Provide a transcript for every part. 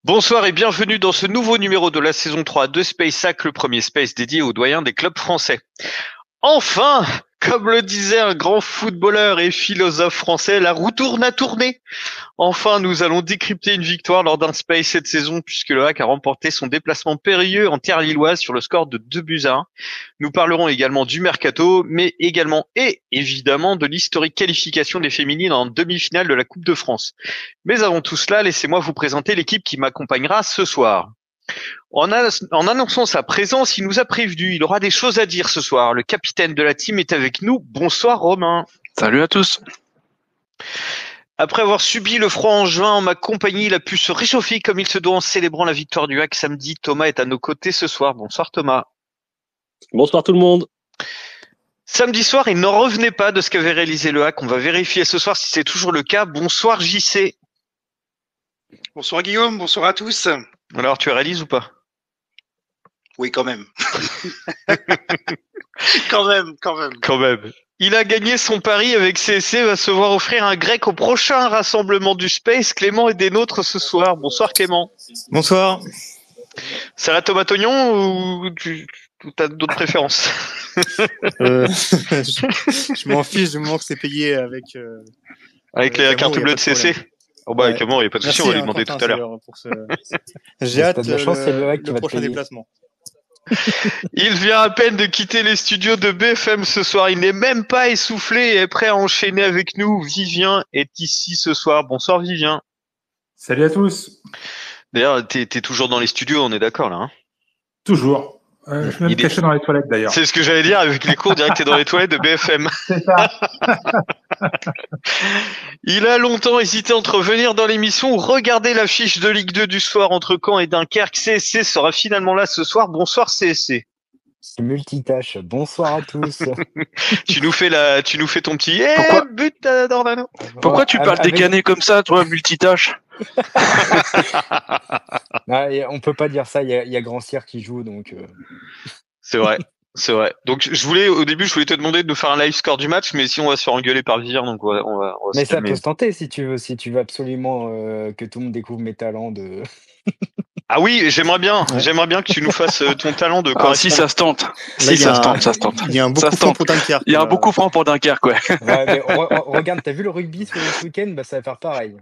Bonsoir et bienvenue dans ce nouveau numéro de la saison 3 de SpaceHack, le premier space dédié aux doyens des clubs français. Enfin, comme le disait un grand footballeur et philosophe français, la roue tourne à tourner. Enfin, nous allons décrypter une victoire lors d'un space cette saison puisque le Hack a remporté son déplacement périlleux en terre lilloise sur le score de 2-1. Nous parlerons également du mercato, mais également et évidemment de l'historique qualification des féminines en demi-finale de la Coupe de France. Mais avant tout cela, laissez-moi vous présenter l'équipe qui m'accompagnera ce soir. En annonçant sa présence, il nous a prévenu, il aura des choses à dire ce soir. Le capitaine de la team est avec nous. Bonsoir Romain. Salut à tous. Après avoir subi le froid en juin en ma compagnie, il a pu se réchauffer comme il se doit en célébrant la victoire du Hack samedi. Thomas est à nos côtés ce soir. Bonsoir Thomas. Bonsoir tout le monde. Samedi soir, il n'en revenait pas de ce qu'avait réalisé le Hack. On va vérifier ce soir si c'est toujours le cas. Bonsoir JC. Bonsoir Guillaume, bonsoir à tous. Alors, tu réalises ou pas? Oui, quand même. Quand même. Il a gagné son pari avec CSC, va se voir offrir un grec au prochain rassemblement du Space. Clément est des nôtres ce soir. Bonsoir Clément. Bonsoir. Ça va Thomas Tognon ou t'as d'autres préférences? Je m'en fiche du moment que c'est payé avec la carte bleue de CSC. Oh bah, avec Amour, il n'y a pas de souci, on va lui demander tout à l'heure. J'ai hâte le prochain déplacement. Il vient à peine de quitter les studios de BFM ce soir. Il n'est même pas essoufflé et est prêt à enchaîner avec nous. Vivien est ici ce soir. Bonsoir Vivien. Salut à tous. D'ailleurs, t'es toujours dans les studios, on est d'accord là, hein? Toujours. Je suis même caché dans les toilettes d'ailleurs. C'est ce que j'allais dire, avec les cours, direct t'es dans les toilettes de BFM. C'est ça. Il a longtemps hésité entre venir dans l'émission ou regarder l'affiche de Ligue 2 du soir entre Caen et Dunkerque. CSC sera finalement là ce soir. Bonsoir CSC. C'est multitâche. Bonsoir à tous. tu nous fais ton petit but Dornano. Pourquoi tu parles décané comme ça, toi, multitâche? On peut pas dire ça. Il y a Grand Cyr qui joue, donc. C'est vrai. C'est vrai. Donc au début je voulais te demander de nous faire un live score du match, mais si on va se faire engueuler par Vivien, donc on va mais se ça calmer. peut se tenter si tu veux absolument que tout le monde découvre mes talents de. Ah oui, j'aimerais bien que tu nous fasses ton talent de correspondant. Si ça se tente. Ça se tente. Il y a un beau coup franc pour Dunkerque. Il y a un beau coup franc pour Dunkerque, ouais. Mais regarde, t'as vu le rugby ce week-end, ça va faire pareil.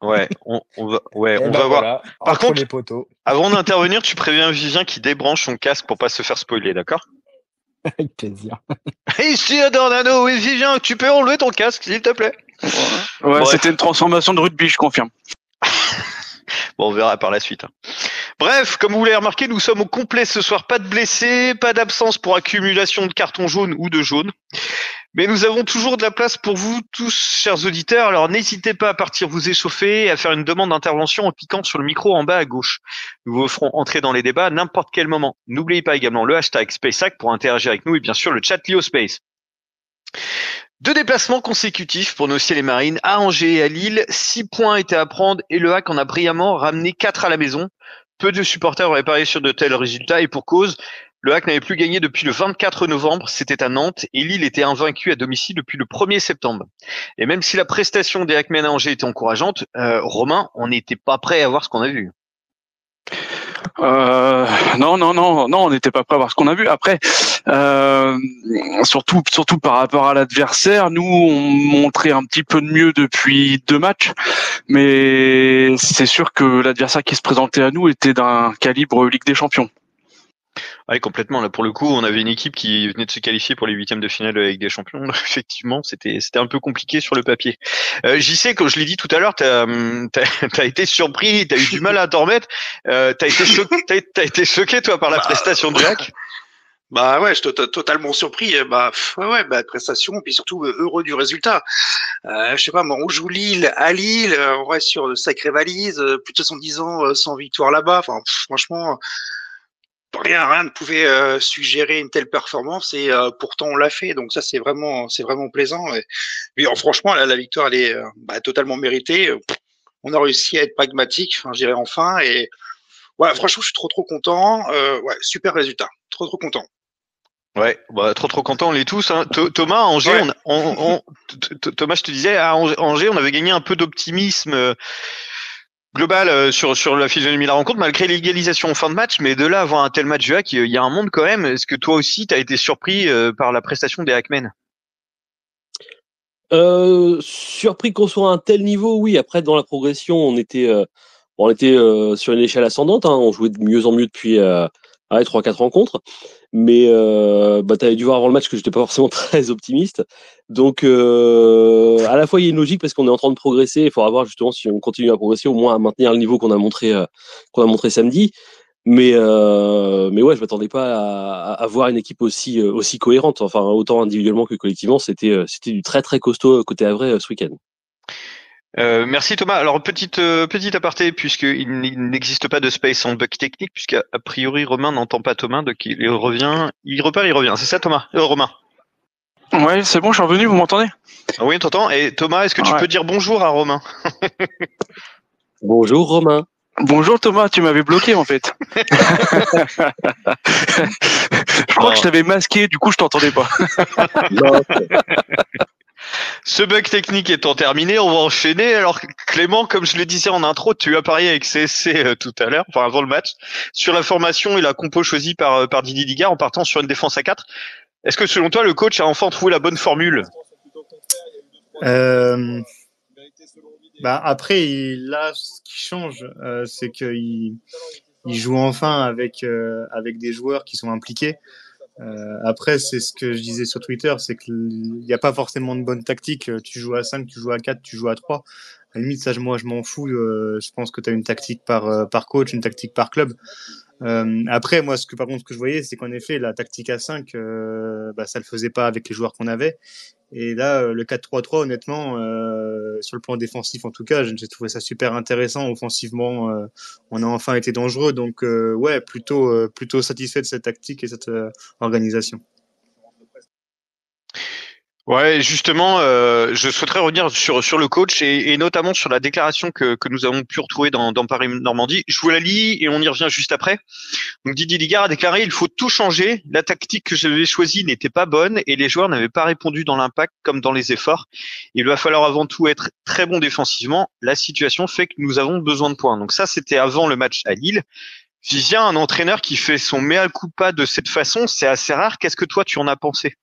Ouais, on va voir. Par contre, les poteaux. Avant d'intervenir, tu préviens Vivien qui débranche son casque pour pas se faire spoiler, d'accord? Avec plaisir. Ici à Dornano, oui Vivien, tu peux enlever ton casque, s'il te plaît. Ouais, c'était une transformation de rugby, je confirme. Bon, on verra par la suite. Bref, comme vous l'avez remarqué, nous sommes au complet ce soir. Pas de blessés, pas d'absence pour accumulation de cartons jaunes ou de jaunes. Mais nous avons toujours de la place pour vous tous, chers auditeurs. Alors n'hésitez pas à partir vous échauffer et à faire une demande d'intervention en cliquant sur le micro en bas à gauche. Nous vous ferons entrer dans les débats à n'importe quel moment. N'oubliez pas également le hashtag SpaceHack pour interagir avec nous et bien sûr le chat Lio Space. 2 déplacements consécutifs pour nos ciels et marines à Angers et à Lille. 6 points étaient à prendre et le Hack en a brillamment ramené 4 à la maison. Peu de supporters auraient parié sur de tels résultats et pour cause, le Hack n'avait plus gagné depuis le 24 novembre, c'était à Nantes, et Lille était invaincu à domicile depuis le 1er septembre. Et même si la prestation des Hackmen à Angers était encourageante, Romain, on n'était pas prêt à voir ce qu'on a vu. Non, on n'était pas prêt à voir ce qu'on a vu. Après, surtout par rapport à l'adversaire, nous on montrait un petit peu de mieux depuis 2 matchs, mais c'est sûr que l'adversaire qui se présentait à nous était d'un calibre Ligue des Champions. Oui, complètement. Là, pour le coup, on avait une équipe qui venait de se qualifier pour les 8e de finale de la Ligue des Champions. Effectivement, c'était un peu compliqué sur le papier. J'y sais, comme je l'ai dit tout à l'heure, t'as été surpris, t'as eu du mal à t'en remettre. T'as été choqué, toi, par la prestation du Hack. Bah ouais, je suis totalement surpris. Prestation, puis surtout heureux du résultat. Je sais pas, moi, on joue Lille à Lille, on reste sur de sacrées valises, plus de 70 ans sans victoire là-bas. Enfin, franchement. Rien ne pouvait suggérer une telle performance et pourtant on l'a fait, donc ça c'est vraiment plaisant. Et franchement la victoire elle est totalement méritée. On a réussi à être pragmatique, je dirais enfin, et ouais, franchement je suis trop content. Super résultat, trop content. Ouais, trop content, on l'est tous. Hein. Thomas, à Angers, ouais. Thomas, je te disais, à Angers, on avait gagné un peu d'optimisme global sur la physionomie de la rencontre, malgré l'égalisation en fin de match, mais de là à avoir un tel match de hack, il y a un monde quand même. Est-ce que toi aussi, tu as été surpris par la prestation des Hackmen? Surpris qu'on soit à un tel niveau, oui. Après, dans la progression, on était sur une échelle ascendante. Hein. On jouait de mieux en mieux depuis 3-4 rencontres. Mais t'avais dû voir avant le match que j'étais pas forcément très optimiste. Donc à la fois il y a une logique parce qu'on est en train de progresser. Il faudra voir justement si on continue à progresser, au moins à maintenir le niveau qu'on a montré samedi. Mais ouais, je m'attendais pas à voir une équipe aussi cohérente. Enfin, autant individuellement que collectivement, c'était du très très costaud côté Havre ce week-end. Merci Thomas. Alors petit aparté, puisqu'il n'existe pas de space en bug technique, puisqu'à priori Romain n'entend pas Thomas, donc il revient. C'est ça Thomas? Romain? Ouais, c'est bon, je suis revenu, vous m'entendez? Oui, on t'entend. Et Thomas, est-ce que tu peux dire bonjour à Romain? Bonjour Romain. Bonjour Thomas, tu m'avais bloqué en fait. Je crois que je t'avais masqué, du coup je t'entendais pas. Non. Ce bug technique étant terminé, on va enchaîner. Alors Clément, comme je le disais en intro, tu as parié avec CSC tout à l'heure, enfin avant le match, sur la formation et la compo choisie par Didier Ligard en partant sur une défense à 4. Est-ce que selon toi, le coach a enfin trouvé la bonne formule? Après, là, ce qui change, c'est qu'il joue enfin avec des joueurs qui sont impliqués. Après, c'est ce que je disais sur Twitter, c'est qu'il n'y a pas forcément de bonne tactique. Tu joues à 5, tu joues à 4, tu joues à 3. À la limite, ça, moi, je m'en fous. Je pense que tu as une tactique par coach, une tactique par club. Après, moi, par contre, ce que je voyais, c'est qu'en effet, la tactique à 5, ça le faisait pas avec les joueurs qu'on avait. Et là, le 4-3-3, honnêtement, sur le plan défensif, en tout cas, j'ai trouvé ça super intéressant. Offensivement, on a enfin été dangereux. Donc, ouais, plutôt satisfait de cette tactique et cette organisation. Ouais, justement, je souhaiterais revenir sur le coach et notamment sur la déclaration que nous avons pu retrouver dans Paris Normandie. Je vous la lis et on y revient juste après. Donc Didier Ligard a déclaré: il faut tout changer. La tactique que j'avais choisie n'était pas bonne et les joueurs n'avaient pas répondu dans l'impact comme dans les efforts. Il va falloir avant tout être très bon défensivement. La situation fait que nous avons besoin de points. Donc ça, c'était avant le match à Lille. Vivien, un entraîneur qui fait son mea culpa de cette façon, c'est assez rare. Qu'est-ce que toi tu en as pensé?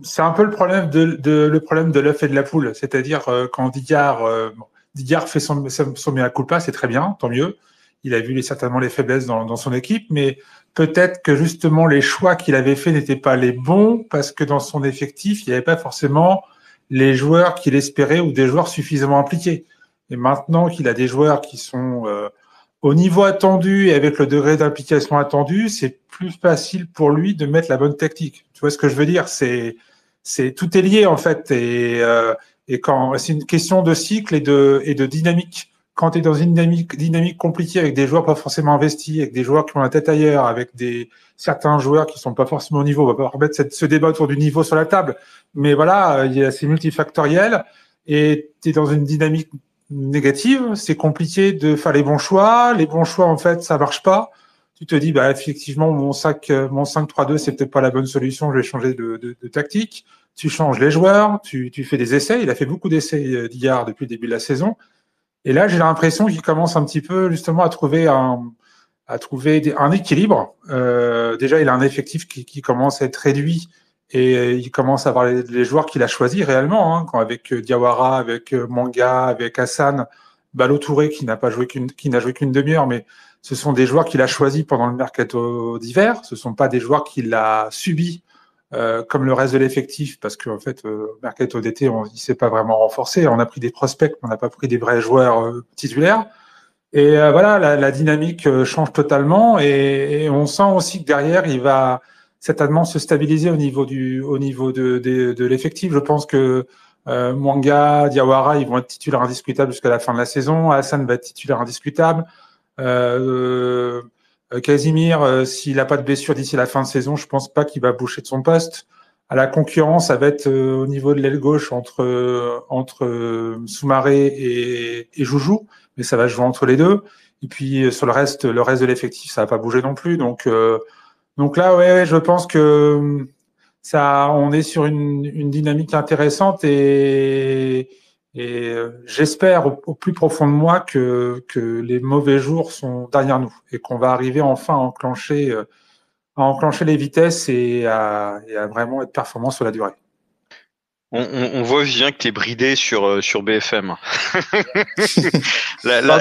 C'est un peu le problème de l'œuf et de la poule. C'est-à-dire, quand Digard fait son mea culpa, c'est très bien, tant mieux. Il a vu certainement les faiblesses dans son équipe, mais peut-être que justement les choix qu'il avait faits n'étaient pas les bons parce que dans son effectif, il n'y avait pas forcément les joueurs qu'il espérait ou des joueurs suffisamment impliqués. Et maintenant qu'il a des joueurs qui sont au niveau attendu et avec le degré d'implication attendu, c'est plus facile pour lui de mettre la bonne tactique. Tu vois ce que je veux dire? Tout est lié en fait, et quand c'est une question de cycle et de dynamique. Quand tu es dans une dynamique compliquée avec des joueurs pas forcément investis, avec des joueurs qui ont la tête ailleurs, avec certains joueurs qui sont pas forcément au niveau, on va pas remettre ce débat autour du niveau sur la table, mais voilà, c'est multifactoriel et tu es dans une dynamique négative, c'est compliqué de faire les bons choix. Les bons choix, en fait, ça marche pas. Tu te dis, effectivement, mon 5-3-2, c'est peut-être pas la bonne solution, je vais changer de tactique. Tu changes les joueurs, tu fais des essais. Il a fait beaucoup d'essais d'hier depuis le début de la saison. Et là, j'ai l'impression qu'il commence un petit peu, justement, à trouver un équilibre. Déjà, il a un effectif qui commence à être réduit. Et il commence à avoir les joueurs qu'il a choisis réellement, hein, avec Diawara, avec Manga, avec Hassan, Ballo-Touré qui n'a joué qu'une demi-heure, mais ce sont des joueurs qu'il a choisis pendant le mercato d'hiver. Ce sont pas des joueurs qu'il a subis comme le reste de l'effectif, parce qu'en fait, mercato d'été, il s'est pas vraiment renforcé. On a pris des prospects, mais on n'a pas pris des vrais joueurs titulaires. Et voilà, la dynamique change totalement, et on sent aussi que derrière, il va certainement se stabiliser au niveau de l'effectif. Je pense que Mwanga, Diawara, ils vont être titulaires indiscutables jusqu'à la fin de la saison. Hassan va être titulaire indiscutable. Casimir, s'il n'a pas de blessure d'ici la fin de saison, je pense pas qu'il va boucher de son poste. À la concurrence, ça va être au niveau de l'aile gauche entre Soumaré et Joujou, mais ça va jouer entre les deux. Et puis sur le reste de l'effectif, ça va pas bouger non plus. Donc là, ouais, je pense que on est sur une dynamique intéressante, et Et j'espère au plus profond de moi que les mauvais jours sont derrière nous et qu'on va arriver enfin à enclencher les vitesses et à vraiment être performant sur la durée. On voit Vivien que t'es bridé sur BFM. Non,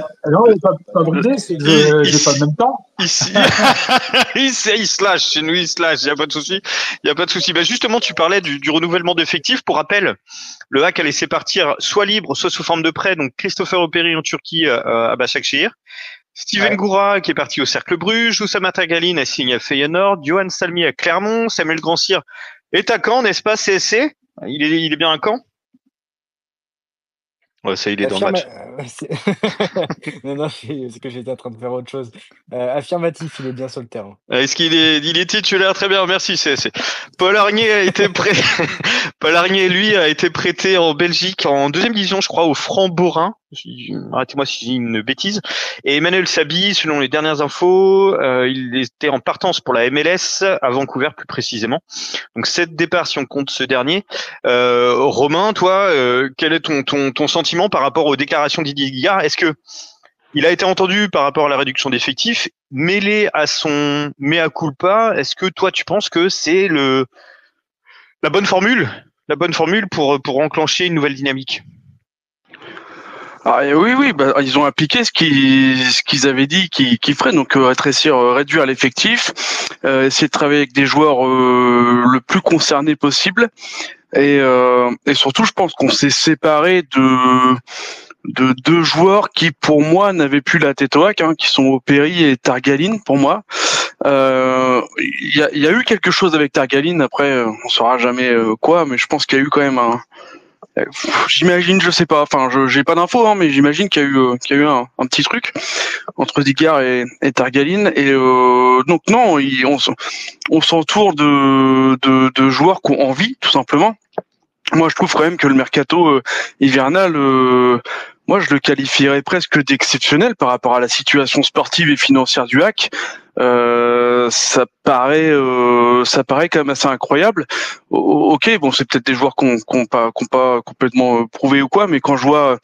pas bridé, c'est que j'ai pas le même temps. Ici, il se lâche, chez nous il se lâche, il y a pas de souci. Bah justement, tu parlais du renouvellement d'effectifs. Pour rappel, le HAC a laissé partir soit libre, soit sous forme de prêt, donc Christopher Operi en Turquie à Başakşehir. Steven Goura qui est parti au Cercle Bruges, Oussama Tagalin a signé à Feyenoord, Johan Salmi à Clermont, Samuel Grandcir est à Caen, n'est-ce pas, CSC? Il est bien à Caen? Ouais, ça, il est dans le match. Non, c'est que j'étais en train de faire autre chose. Affirmatif, il est bien sur le terrain. Est-ce qu'il est titulaire? Très bien, merci, CSC. Paul Arnier a été Paul Arnier, lui, a été prêté en Belgique en deuxième division, je crois, au Franc-Borin. Arrêtez-moi si je dis une bêtise. Et Emmanuel Sabi, selon les dernières infos, il était en partance pour la MLS à Vancouver plus précisément. Donc 7 départs si on compte ce dernier. Romain, toi, quel est ton sentiment par rapport aux déclarations d'Didier Guigard? Est-ce que il a été entendu par rapport à la réduction d'effectifs, mêlé à son mea culpa? Est-ce que toi tu penses que c'est la bonne formule pour enclencher une nouvelle dynamique? Ah, oui, bah, ils ont appliqué ce qu'ils avaient dit qu'ils feraient, donc réduire l'effectif, essayer de travailler avec des joueurs le plus concernés possible, et surtout, je pense qu'on s'est séparé de deux joueurs qui, pour moi, n'avaient plus la tête au hack, qui sont Operi et Targaline, pour moi. Il y a eu quelque chose avec Targaline, après, on saura jamais quoi, mais je pense qu'il y a eu quand même j'imagine, je sais pas, enfin, j'ai pas d'infos, mais j'imagine qu'il y a eu un petit truc entre Digard et Targaline, et donc non, on s'entoure de joueurs qui ont envie, tout simplement. Moi, je trouve quand même que le mercato hivernal, moi, je le qualifierais presque d'exceptionnel par rapport à la situation sportive et financière du HAC. Ça paraît quand même assez incroyable. Ok, bon, c'est peut-être des joueurs qu'on pas complètement prouvé ou quoi, mais quand je vois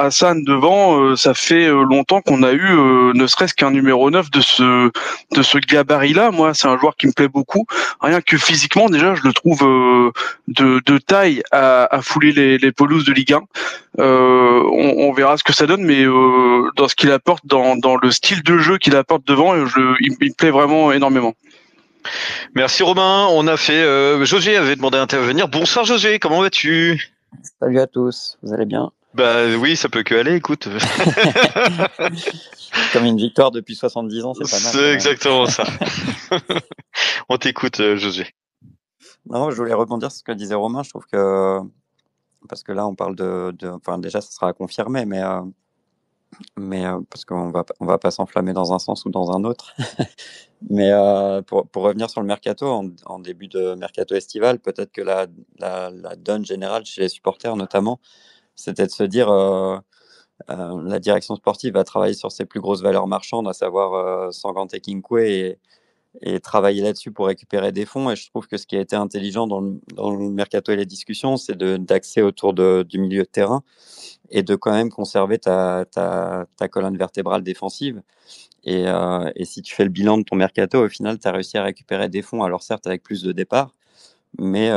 Hassan devant, ça fait longtemps qu'on a eu ne serait-ce qu'un numéro 9 de ce gabarit-là. Moi, c'est un joueur qui me plaît beaucoup. Rien que physiquement, déjà, je le trouve de taille à fouler les pelouses de Ligue 1. On verra ce que ça donne, mais dans ce qu'il apporte, dans le style de jeu qu'il apporte devant, il me plaît vraiment énormément. Merci Romain, on a fait José avait demandé à intervenir. Bonsoir José, comment vas-tu? Salut à tous, vous allez bien? Bah oui, ça peut que aller, écoute. Comme une victoire depuis 70 ans, c'est pas mal. C'est exactement ça. On t'écoute José. Non, je voulais rebondir sur ce que disait Romain, je trouve que parce que là on parle enfin déjà ça sera confirmé, mais parce qu'on va pas s'enflammer dans un sens ou dans un autre. Mais pour revenir sur le mercato, en début de mercato estival, peut-être que la donne générale chez les supporters notamment, c'était de se dire la direction sportive va travailler sur ses plus grosses valeurs marchandes, à savoir Sanganté Kinkwe, et travailler là-dessus pour récupérer des fonds. Et je trouve que ce qui a été intelligent dans le mercato et les discussions, c'est d'axer autour du milieu de terrain et de quand même conserver ta colonne vertébrale défensive. Et si tu fais le bilan de ton mercato, au final, tu as réussi à récupérer des fonds, alors certes avec plus de départs, mais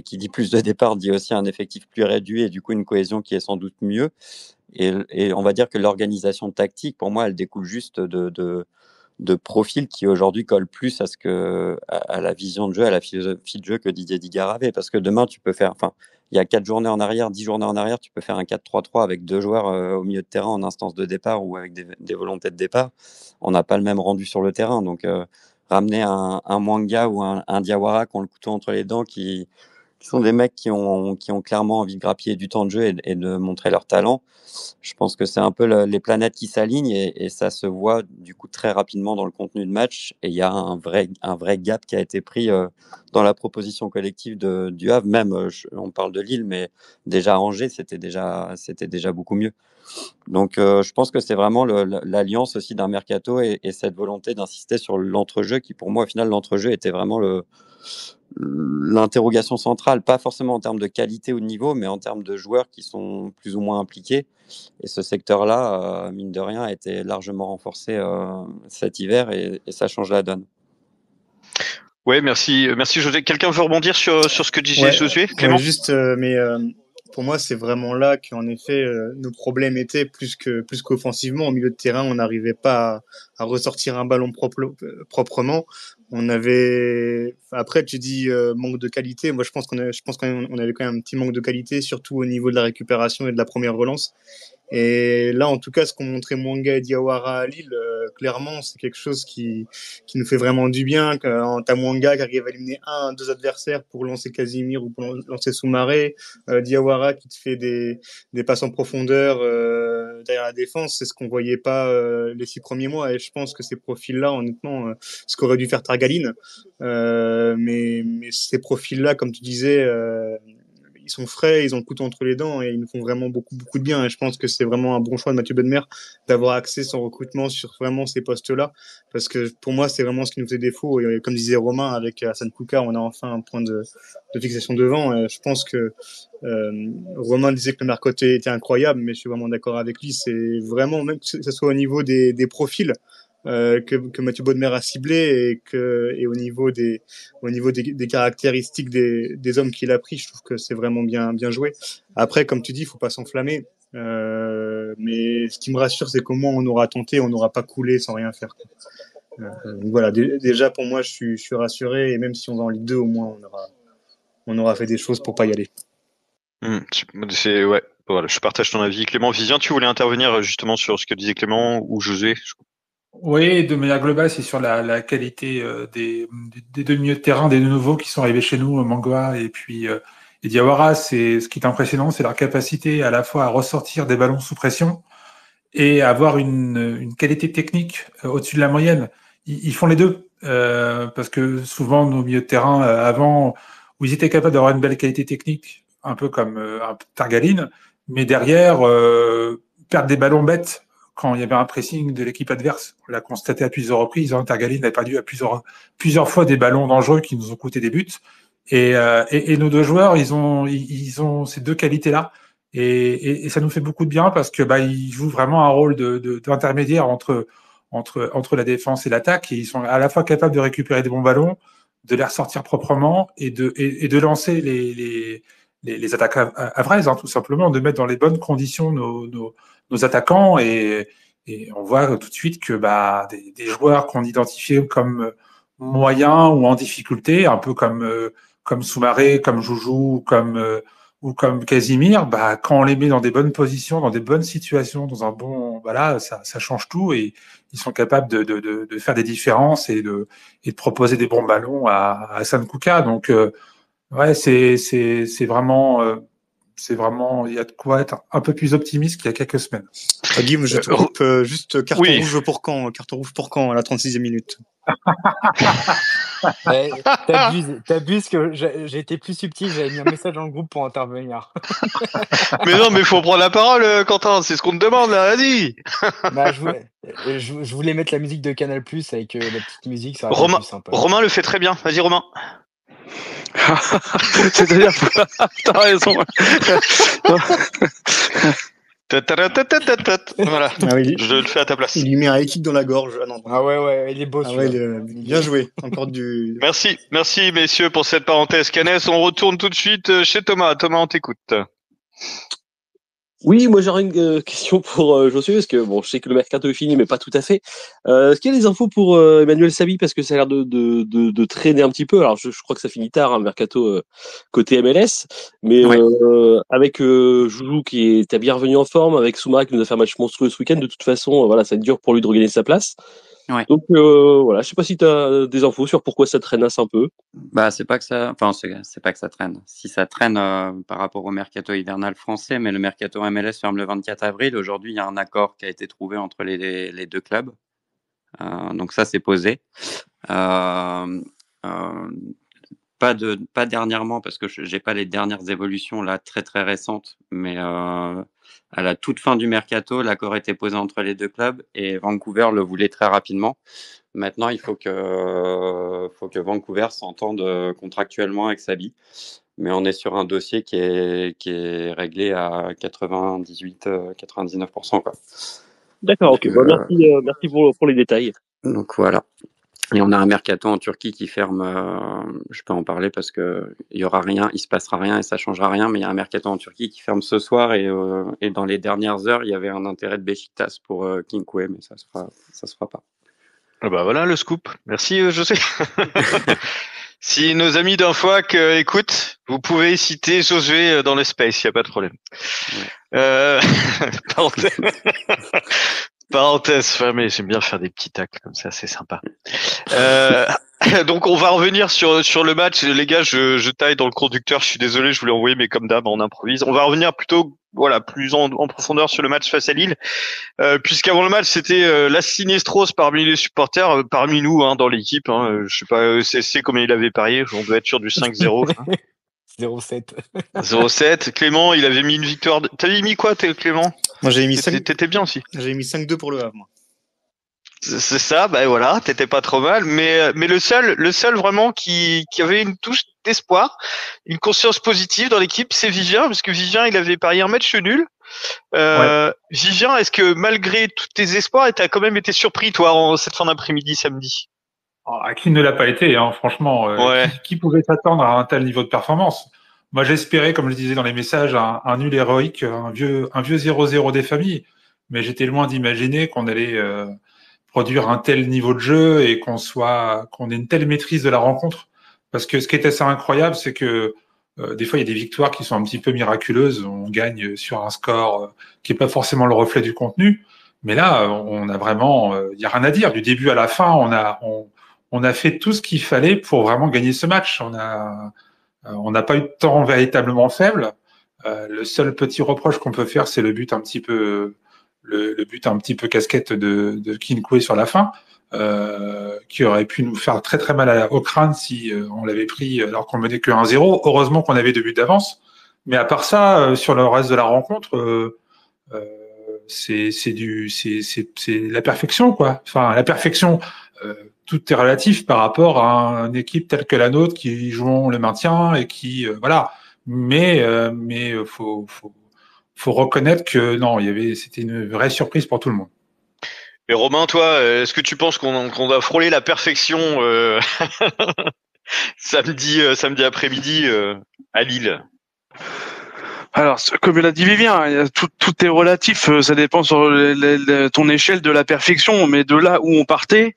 qui dit plus de départs dit aussi un effectif plus réduit et du coup une cohésion qui est sans doute mieux. Et on va dire que l'organisation tactique, pour moi, elle découle juste de profils qui aujourd'hui collent plus à la vision de jeu, à la philosophie de jeu que Didier Digard avait. Parce que demain, tu peux faire, il y a 4 journées en arrière, 10 journées en arrière, tu peux faire un 4-3-3 avec 2 joueurs au milieu de terrain en instance de départ ou avec des volontés de départ. On n'a pas le même rendu sur le terrain. Donc, ramener un Mwanga ou un Diawara qui ont le couteau entre les dents, qui sont des mecs qui ont clairement envie de grappiller du temps de jeu et de montrer leur talent. Je pense que c'est un peu les planètes qui s'alignent et ça se voit du coup très rapidement dans le contenu de match. Et il y a un vrai gap qui a été pris dans la proposition collective du Havre. Même, on parle de Lille, mais déjà à Angers, c'était déjà beaucoup mieux. Donc, je pense que c'est vraiment l'alliance aussi d'un mercato et cette volonté d'insister sur l'entrejeu qui, pour moi, au final, l'entrejeu était vraiment l'interrogation centrale, pas forcément en termes de qualité ou de niveau, mais en termes de joueurs qui sont plus ou moins impliqués. Et ce secteur-là, mine de rien, a été largement renforcé cet hiver et ça change la donne. Ouais, merci José. Quelqu'un veut rebondir sur ce que disait Josué, Clément? Ouais, juste, pour moi, c'est vraiment là qu'en effet, nos problèmes étaient plus qu'offensivement. Au milieu de terrain, on n'arrivait pas à ressortir un ballon proprement. On avait, après, tu dis manque de qualité. Moi, je pense qu'on avait quand même un petit manque de qualité, surtout au niveau de la récupération et de la première relance. Et là, en tout cas, ce qu'ont montré Mwanga et Diawara à Lille, clairement, c'est quelque chose qui nous fait vraiment du bien. Quand t'as Mwanga qui arrive à éliminer deux adversaires pour lancer Casimir ou pour lancer Soumaré, Diawara qui te fait des passes en profondeur derrière la défense, c'est ce qu'on voyait pas les 6 premiers mois. Et je pense que ces profils-là, honnêtement, ce qu'aurait dû faire Targaline, mais ces profils-là, comme tu disais, ils sont frais, ils ont le couteau entre les dents et ils nous font vraiment beaucoup de bien. Et je pense que c'est vraiment un bon choix de Mathieu Bonnemer d'avoir axé son recrutement sur vraiment ces postes-là, parce que pour moi, c'est vraiment ce qui nous fait défaut. Et comme disait Romain, avec Hassan Kouka, on a enfin un point de fixation devant. Et je pense que Romain disait que le mercato était incroyable, mais je suis vraiment d'accord avec lui. C'est vraiment, même que ce soit au niveau des profils, que Mathieu Bonnemer a ciblé et au niveau des caractéristiques des hommes qu'il a pris, je trouve que c'est vraiment bien joué. Après, comme tu dis, il faut pas s'enflammer. Mais ce qui me rassure, c'est qu'au moins on aura tenté, on n'aura pas coulé sans rien faire. Donc voilà, déjà pour moi, je suis rassuré, et même si on va en Ligue 2, au moins on aura fait des choses pour pas y aller. Ouais. Voilà, je partage ton avis, Clément. Vivien, tu voulais intervenir justement sur ce que disait Clément ou José? Oui, de manière globale, c'est sur la qualité des deux milieux de terrain, des deux nouveaux qui sont arrivés chez nous, Mangwa et puis et Diawara. C'est ce qui est impressionnant, c'est leur capacité à la fois à ressortir des ballons sous pression et avoir une qualité technique au-dessus de la moyenne. Ils font les deux parce que souvent nos milieux de terrain avant, où ils étaient capables d'avoir une belle qualité technique, un peu comme un Targaline, mais derrière perdre des ballons bêtes quand il y avait un pressing de l'équipe adverse. On l'a constaté à plusieurs reprises. Targaline a perdu à plusieurs fois des ballons dangereux qui nous ont coûté des buts. Et nos deux joueurs, ils ont ces deux qualités-là. Et ça nous fait beaucoup de bien parce que ils jouent vraiment un rôle d'intermédiaire entre la défense et l'attaque, et ils sont à la fois capables de récupérer des bons ballons, de les ressortir proprement et de lancer les attaques à vraies, tout simplement, de mettre dans les bonnes conditions nos attaquants, et on voit tout de suite que des joueurs qu'on identifiait comme moyens ou en difficulté, un peu comme Soumaré, comme Joujou, ou comme Casimir, quand on les met dans des bonnes positions, dans des bonnes situations, dans un bon, ça change tout, et ils sont capables de faire des différences et de proposer des bons ballons à Hassan Kouka. Donc, ouais, c'est vraiment, il y a de quoi être un peu plus optimiste qu'il y a quelques semaines. Guillaume, je te coupe juste carton rouge pour quand à la 36e minute. T'abuses que j'ai été plus subtil, j'avais mis un message dans le groupe pour intervenir. Mais non, mais faut prendre la parole, Quentin, c'est ce qu'on te demande là, vas-y. Je voulais mettre la musique de Canal+ avec la petite musique, ça aurait été plus sympa. Romain le fait très bien, vas-y Romain. C'est-à-dire, t'as raison. Voilà, je le fais à ta place. Il lui met un équipe dans la gorge. Ah ouais, il est beau. Bien joué. Encore du. Merci messieurs pour cette parenthèse Canès. On retourne tout de suite chez Thomas. Thomas, on t'écoute. Oui, moi j'aurais une question pour Josué, parce que je sais que le mercato est fini, mais pas tout à fait. Est-ce qu'il y a des infos pour Emmanuel Sabi, parce que ça a l'air de traîner un petit peu. Alors je crois que ça finit tard, le mercato côté MLS, mais avec Joujou qui est bien revenu en forme, avec Soumaré qui nous a fait un match monstrueux ce week-end. De toute façon, ça va être dur pour lui de regagner sa place. Ouais. Donc je sais pas si tu as des infos sur pourquoi ça traînasse un peu. C'est pas que ça traîne. Si ça traîne par rapport au mercato hivernal français, mais le mercato MLS ferme le 24 avril. Aujourd'hui, il y a un accord qui a été trouvé entre les deux clubs. Donc ça, c'est posé. pas dernièrement parce que j'ai pas les dernières évolutions là très très récentes, mais à la toute fin du mercato, l'accord était posé entre les deux clubs et Vancouver le voulait très rapidement. Maintenant, il faut que Vancouver s'entende contractuellement avec Sabi, mais on est sur un dossier qui est réglé à 98-99%, quoi. D'accord, ok. Donc, Merci pour les détails. Donc voilà. Et on a un mercato en Turquie qui ferme, je peux en parler parce que il y aura rien, il se passera rien et ça changera rien, mais il y a un mercato en Turquie qui ferme ce soir et dans les dernières heures, il y avait un intérêt de Beşiktaş pour Kinkoué, mais ça se fera pas. Ah bah voilà le scoop. Merci José. Si nos amis d'Infoac écoutent, vous pouvez citer Josué dans le space, il n'y a pas de problème. Ouais. Parenthèse fermée, j'aime bien faire des petits tacles comme ça, c'est sympa. Donc on va revenir sur le match. Les gars, je taille dans le conducteur, je suis désolé, je voulais envoyer, mais comme d'hab, on improvise. On va revenir plutôt plus en profondeur sur le match face à Lille, puisqu'avant le match, c'était la sinistrose parmi les supporters, parmi nous dans l'équipe. Je sais pas, c'est combien il avait parié, on doit être sur du 5-0. 0-7. 0-7. Clément, il avait mis une victoire. T'avais mis quoi, Clément? Moi, j'avais mis 5. T'étais bien aussi. J'avais mis 5-2 pour le Havre, moi. C'est ça, bah voilà, t'étais pas trop mal, mais le seul vraiment qui avait une touche d'espoir, une conscience positive dans l'équipe, c'est Vivien, parce que Vivien, il avait parié un match nul. Ouais. Vivien, est-ce que malgré tous tes espoirs, t'as quand même été surpris, toi, en cette fin d'après-midi samedi? Qui ne l'a pas été, franchement. Ouais. Qui pouvait s'attendre à un tel niveau de performance? Moi, j'espérais, comme je disais dans les messages, un nul héroïque, un vieux 0-0 des familles. Mais j'étais loin d'imaginer qu'on allait produire un tel niveau de jeu et qu'on ait une telle maîtrise de la rencontre. Parce que ce qui est assez incroyable, c'est que des fois, il y a des victoires qui sont un petit peu miraculeuses. On gagne sur un score qui est pas forcément le reflet du contenu. Mais là, on a vraiment, il y a rien à dire. Du début à la fin, on a fait tout ce qu'il fallait pour vraiment gagner ce match. On n'a pas eu de temps véritablement faible. Le seul petit reproche qu'on peut faire, c'est le but un petit peu casquette de Kinkoué sur la fin, qui aurait pu nous faire très très mal au crâne si on l'avait pris alors qu'on menait que 1-0. Heureusement qu'on avait 2 buts d'avance. Mais à part ça, sur le reste de la rencontre, c'est la perfection, quoi. Enfin, la perfection. Tout est relatif par rapport à une équipe telle que la nôtre qui jouent le maintien et qui voilà. Mais faut reconnaître que non, c'était une vraie surprise pour tout le monde. Et Romain, toi, est-ce que tu penses qu'on a frôlé la perfection samedi après-midi à Lille? Alors, comme l'a dit Vivien, tout est relatif. Ça dépend sur ton échelle de la perfection, mais de là où on partait,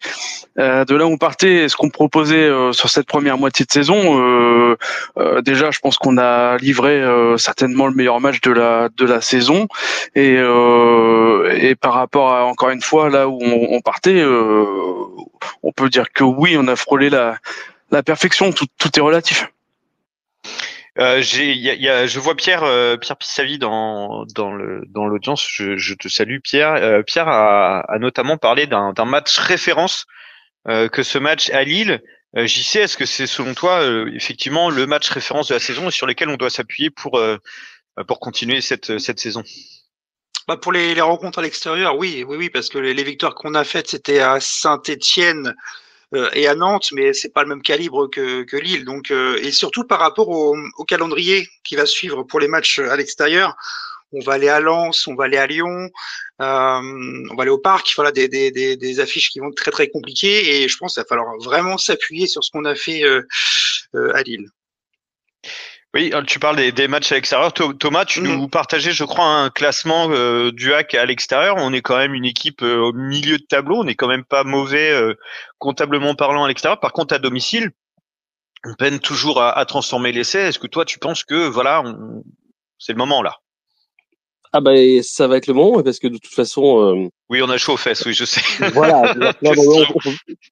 ce qu'on proposait sur cette première moitié de saison, déjà, je pense qu'on a livré certainement le meilleur match de la saison, et par rapport à, encore une fois, là où on partait, on peut dire que oui, on a frôlé la perfection. Tout est relatif. Je vois Pierre Pissavi dans l'audience. Je te salue, Pierre. Pierre a notamment parlé d'un match référence, que ce match à Lille. JC, est-ce que c'est selon toi effectivement le match référence de la saison et sur lequel on doit s'appuyer pour continuer cette saison? Bah pour les rencontres à l'extérieur, oui, parce que les victoires qu'on a faites, c'était à Saint-Étienne et à Nantes, mais c'est pas le même calibre que Lille. Donc, et surtout par rapport au calendrier qui va suivre pour les matchs à l'extérieur. On va aller à Lens, on va aller à Lyon, on va aller au Parc. Voilà, des affiches qui vont être très très compliquées. Et je pense qu'il va falloir vraiment s'appuyer sur ce qu'on a fait à Lille. Oui, tu parles des matchs à l'extérieur. Thomas, tu nous partageais, je crois, un classement du HAC à l'extérieur. On est quand même une équipe au milieu de tableau. On n'est quand même pas mauvais comptablement parlant à l'extérieur. Par contre, à domicile, on peine toujours à transformer l'essai. Est-ce que toi, tu penses que voilà, c'est le moment là? Ah ben ça va être le moment parce que de toute façon. Oui, on a chaud aux fesses, oui, je sais. Voilà.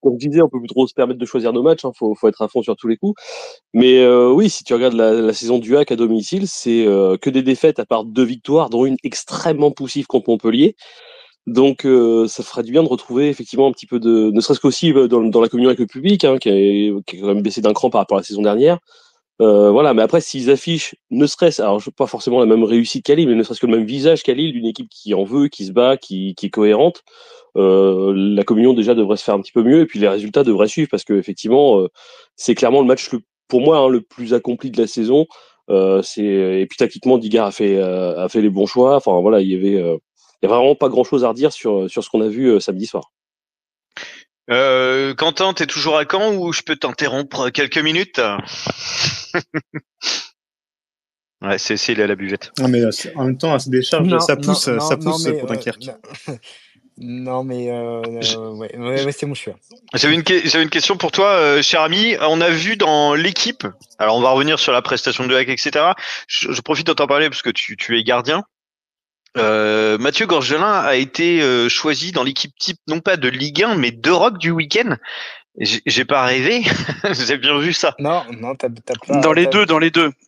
Comme je disais, on peut plus trop se permettre de choisir nos matchs. Faut être à fond sur tous les coups. Mais oui, si tu regardes la saison du HAC à domicile, c'est que des défaites à part 2 victoires, dont une extrêmement poussive contre Montpellier. Donc ça ferait du bien de retrouver effectivement un petit peu de, ne serait-ce qu'aussi dans la communion avec le public, hein, qui a quand même baissé d'un cran par rapport à la saison dernière. Voilà, mais après s'ils affichent, ne serait-ce, alors pas forcément la même réussite qu'à Lille, mais ne serait-ce que le même visage qu'à Lille, d'une équipe qui en veut, qui se bat, qui est cohérente, la communion déjà devrait se faire un petit peu mieux, et puis les résultats devraient suivre, parce que effectivement, c'est clairement le match pour moi le plus accompli de la saison. Et puis tactiquement, Digard a fait les bons choix. Enfin voilà, il y a vraiment pas grand-chose à redire sur ce qu'on a vu samedi soir. Quentin, t'es toujours à Caen ou je peux t'interrompre quelques minutes? Ouais, il est à la buvette. Non, mais en même temps, à se décharge, Non, ça non, pousse non, mais pour Dunkerque. non, mais ouais, c'est bon, je suis là. J'avais une question pour toi, cher ami. On a vu dans l'équipe, alors on va revenir sur la prestation de Hack, etc. Je profite de t'en parler parce que tu es gardien. Mathieu Gorgelin a été choisi dans l'équipe type, non pas de Ligue 1, mais d'Europe du week-end. J'ai pas rêvé. J'ai bien vu ça. Non, t'as pas. Dans les deux.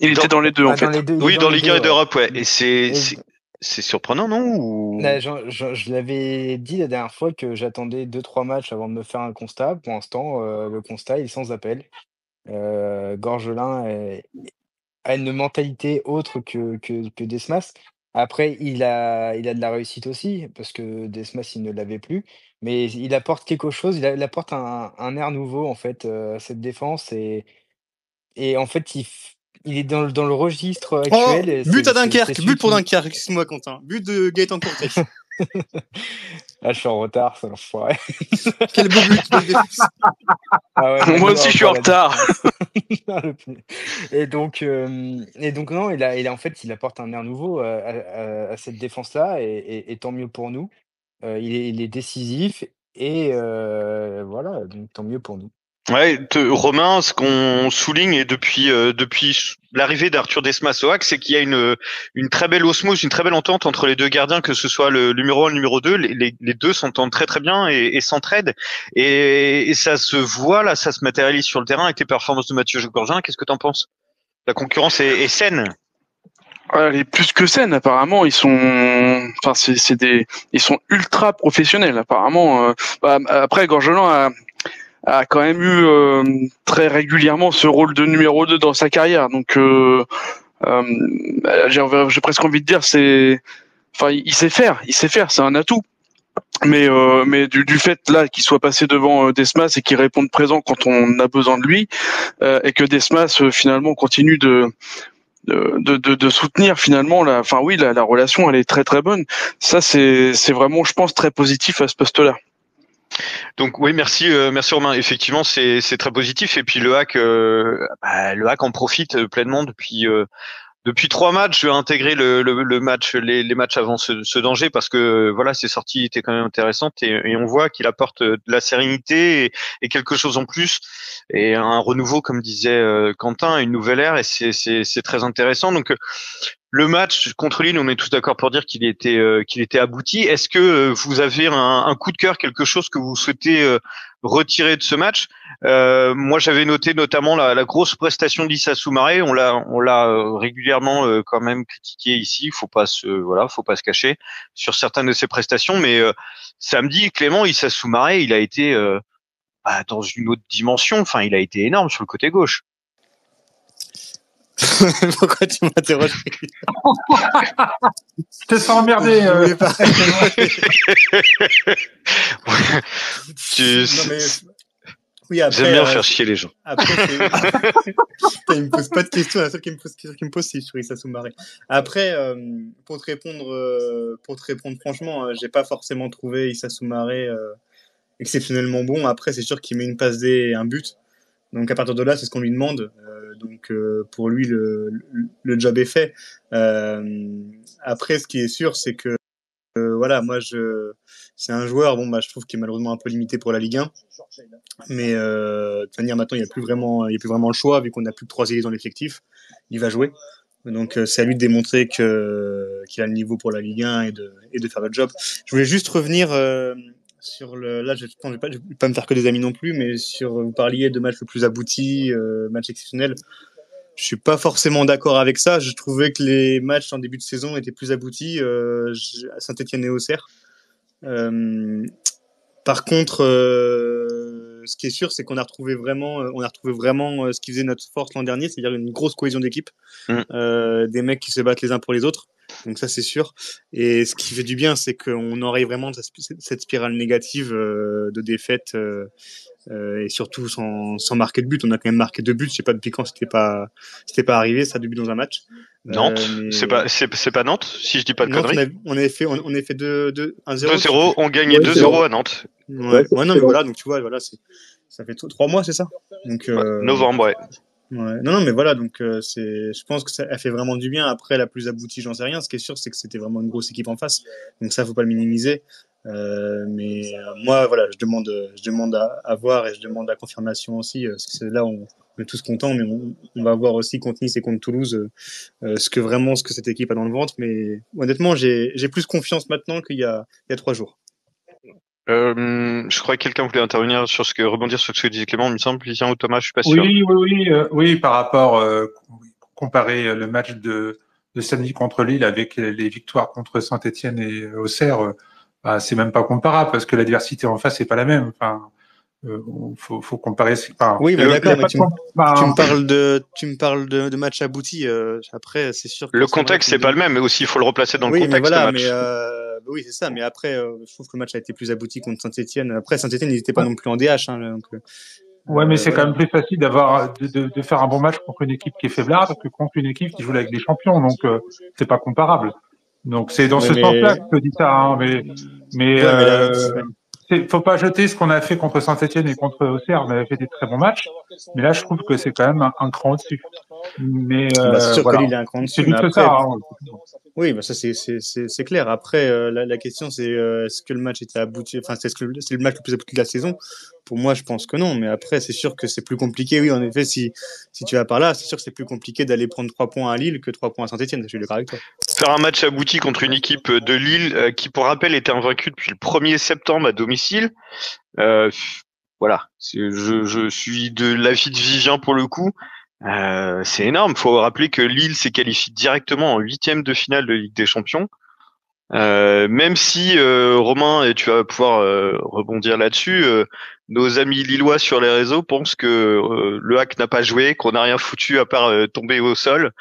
Il était dans les deux, en fait. Dans les deux, il est Oui, dans dans les Ligue 1 deux, et d'Europe, ouais. Et Et- c'est surprenant, non? Ou... Là, je l'avais dit la dernière fois que j'attendais 2-3 matchs avant de me faire un constat. Pour l'instant, le constat est sans appel. Gorgelin a une mentalité autre que Desmas. Après, il a de la réussite aussi, parce que Desmas, il ne l'avait plus. Mais il apporte quelque chose, il apporte un air nouveau, en fait, à cette défense. Et en fait, il est dans le registre Oh, actuel. Et but à c'est Dunkerque, celui but pour qui. Dunkerque, excuse-moi Quentin. But de Gaëtan Courtet. Ah, je suis en retard, ça l'enfoiré. Quel beau but, belle défense. Ah ouais, Moi aussi, je suis en retard. Et donc, non, en fait, il apporte un air nouveau à cette défense-là, et tant mieux pour nous. Il est décisif, et voilà, donc tant mieux pour nous. Ouais, Romain, ce qu'on souligne et depuis l'arrivée d'Arthur Desmas au Hack, c'est qu'il y a une très belle osmose, une très belle entente entre les deux gardiens, que ce soit le numéro 1 et le numéro 2. Les deux s'entendent très très bien et s'entraident. Et ça se voit là, ça se matérialise sur le terrain avec les performances de Mathieu Gorgelin. Qu'est-ce que t'en penses? La concurrence est saine. Elle est plus que saine, apparemment. Ils sont ultra professionnels, apparemment. Après, Gorgelin a quand même eu très régulièrement ce rôle de numéro 2 dans sa carrière. Donc, j'ai presque envie de dire, il sait faire, c'est un atout. Mais du fait là qu'il soit passé devant Desmas et qu'il réponde présent quand on a besoin de lui, et que Desmas finalement continue de soutenir finalement la relation, elle est très très bonne. Ça c'est vraiment, je pense, très positif à ce poste-là. Donc oui, merci Romain. Effectivement, c'est très positif. Et puis le Hack en profite pleinement depuis 3 matchs. Je vais intégrer le match, les matchs avant ce danger, parce que voilà, ses sorties étaient quand même intéressantes, et on voit qu'il apporte de la sérénité et quelque chose en plus, et un renouveau, comme disait Quentin, une nouvelle ère, et c'est très intéressant. Donc le match contre Lille, on est tous d'accord pour dire qu'il était abouti. Est-ce que vous avez un coup de cœur, quelque chose que vous souhaitez retirer de ce match? Moi, j'avais noté notamment la grosse prestation d'Issa Soumaré. On l'a régulièrement quand même critiqué ici. Faut pas se cacher sur certaines de ses prestations. Mais samedi, Clément, Issa Soumaré, il a été dans une autre dimension. Enfin, il a été énorme sur le côté gauche. Pourquoi tu m'interroges? Je te sens emmerdé. Je voulais pas. Non, mais... Oui, après, j'aime bien faire chier les gens. Après, il me pose pas de questions. La seule qui me pose, c'est sur Issa Soumaré. Après, pour te répondre franchement, j'ai pas forcément trouvé Issa Soumaré exceptionnellement bon. Après, c'est sûr qu'il met une passe D et un but. Donc à partir de là, c'est ce qu'on lui demande. Donc pour lui, le job est fait. Après, ce qui est sûr, c'est que voilà, c'est un joueur, je trouve qu'il est malheureusement un peu limité pour la Ligue 1. Mais de toute manière, maintenant, il n'y a plus vraiment le choix, vu qu'on n'a plus que 3 ailiers dans l'effectif. Il va jouer. Donc c'est à lui de démontrer qu'il a le niveau pour la Ligue 1 et de faire le job. Je voulais juste revenir sur là, je vais pas me faire que des amis non plus, mais vous parliez de match le plus abouti, match exceptionnel. Je suis pas forcément d'accord avec ça. Je trouvais que les matchs en début de saison étaient plus aboutis, à Saint-Etienne et Auxerre. Par contre, ce qui est sûr, c'est qu'on a retrouvé vraiment, ce qui faisait notre force l'an dernier, c'est-à-dire une grosse cohésion d'équipe, des mecs qui se battent les uns pour les autres. Donc ça, c'est sûr. Et ce qui fait du bien, c'est qu'on enraye vraiment cette spirale négative de défaite et surtout sans marquer de but. On a quand même marqué 2 buts. Je sais pas depuis quand c'était pas arrivé ça, 2 buts dans un match. Nantes, mais... c'est pas Nantes, si je dis pas de Nantes, conneries. on avait fait 1-0. 2-0, on gagnait 2-0 à Nantes. Ouais, non, mais voilà, donc tu vois, voilà, ça fait 3 mois, c'est ça? Donc, novembre, ouais. Ouais. Non, mais voilà, donc je pense que ça a fait vraiment du bien. Après, la plus aboutie, j'en sais rien. Ce qui est sûr, c'est que c'était vraiment une grosse équipe en face. Donc ça, faut pas le minimiser. Mais moi, voilà, je demande à voir et je demande la confirmation aussi. C'est là, on est tous contents, mais on va voir aussi contre Nice et contre Toulouse ce que cette équipe a dans le ventre. Mais honnêtement, j'ai plus confiance maintenant qu'il y a 3 jours. Je crois que quelqu'un voulait rebondir sur ce que disait Clément, il me semble, Lucien ou Thomas, je suis pas sûr. Oui, par rapport, comparer le match de samedi contre Lille avec les victoires contre Saint-Etienne et Auxerre, c'est même pas comparable parce que l'adversité en face c'est pas la même. Enfin, faut comparer. Oui, mais d'accord, mais tu me parles de match abouti. Après, c'est sûr que le contexte c'est pas le même, mais aussi il faut le replacer dans le contexte. Mais voilà, match. Oui, c'est ça. Mais après, je trouve que le match a été plus abouti contre Saint-Etienne. Après, Saint-Etienne n'était pas non plus en DH. Donc, ouais, mais c'est quand même plus facile de faire un bon match contre une équipe qui est faiblarde que contre une équipe qui joue avec des champions. Donc, c'est pas comparable. Donc, c'est dans ce sens-là que je dis ça. Hein, faut pas jeter ce qu'on a fait contre Saint-Etienne et contre Auxerre. On avait fait des très bons matchs. Mais là, je trouve que c'est quand même un cran au-dessus. Mais, c'est sûr voilà. que Lille est un cran au-dessus. C'est juste ça. Hein. Oui, ça c'est clair. Après, la question c'est est-ce que le match était abouti? Enfin, c'est le match le plus abouti de la saison? Pour moi, je pense que non. Mais après, c'est sûr que c'est plus compliqué. Oui, en effet, si tu vas par là, c'est sûr que c'est plus compliqué d'aller prendre 3 points à Lille que 3 points à Saint-Etienne. Je suis d'accord avec toi. Faire un match abouti contre une équipe de Lille qui, pour rappel, était invaincue depuis le 1er septembre à domicile. Voilà. Je suis de l'avis de Vivien pour le coup. C'est énorme. Faut rappeler que Lille s'est qualifié directement en 8e de finale de Ligue des Champions. Même si Romain, et tu vas pouvoir rebondir là-dessus, nos amis lillois sur les réseaux pensent que le hack n'a pas joué, qu'on n'a rien foutu à part tomber au sol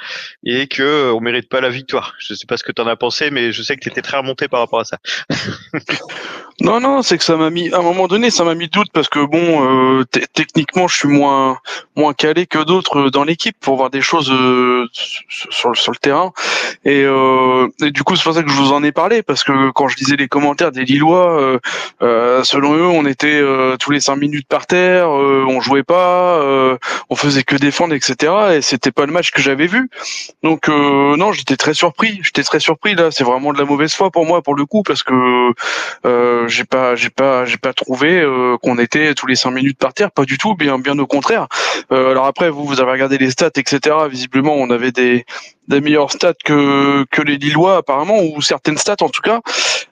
et que on mérite pas la victoire. Je sais pas ce que t'en as pensé, mais je sais que t'étais très remonté par rapport à ça. Non, c'est que ça m'a mis, à un moment donné, ça m'a mis doute parce que bon, techniquement, je suis moins calé que d'autres dans l'équipe pour voir des choses sur le terrain. Et du coup, c'est pour ça que je vous en ai parlé parce que quand je lisais les commentaires des Lillois, selon eux, on était tous les 5 minutes par terre, on jouait pas, on faisait que défendre, etc. Et c'était pas le match que j'avais vu. Donc non, j'étais très surpris là. C'est vraiment de la mauvaise foi pour moi pour le coup parce que j'ai pas trouvé qu'on était tous les 5 minutes par terre, pas du tout, bien au contraire. Alors après vous avez regardé les stats, etc. Visiblement on avait des meilleures stats que les Lillois apparemment, ou certaines stats en tout cas.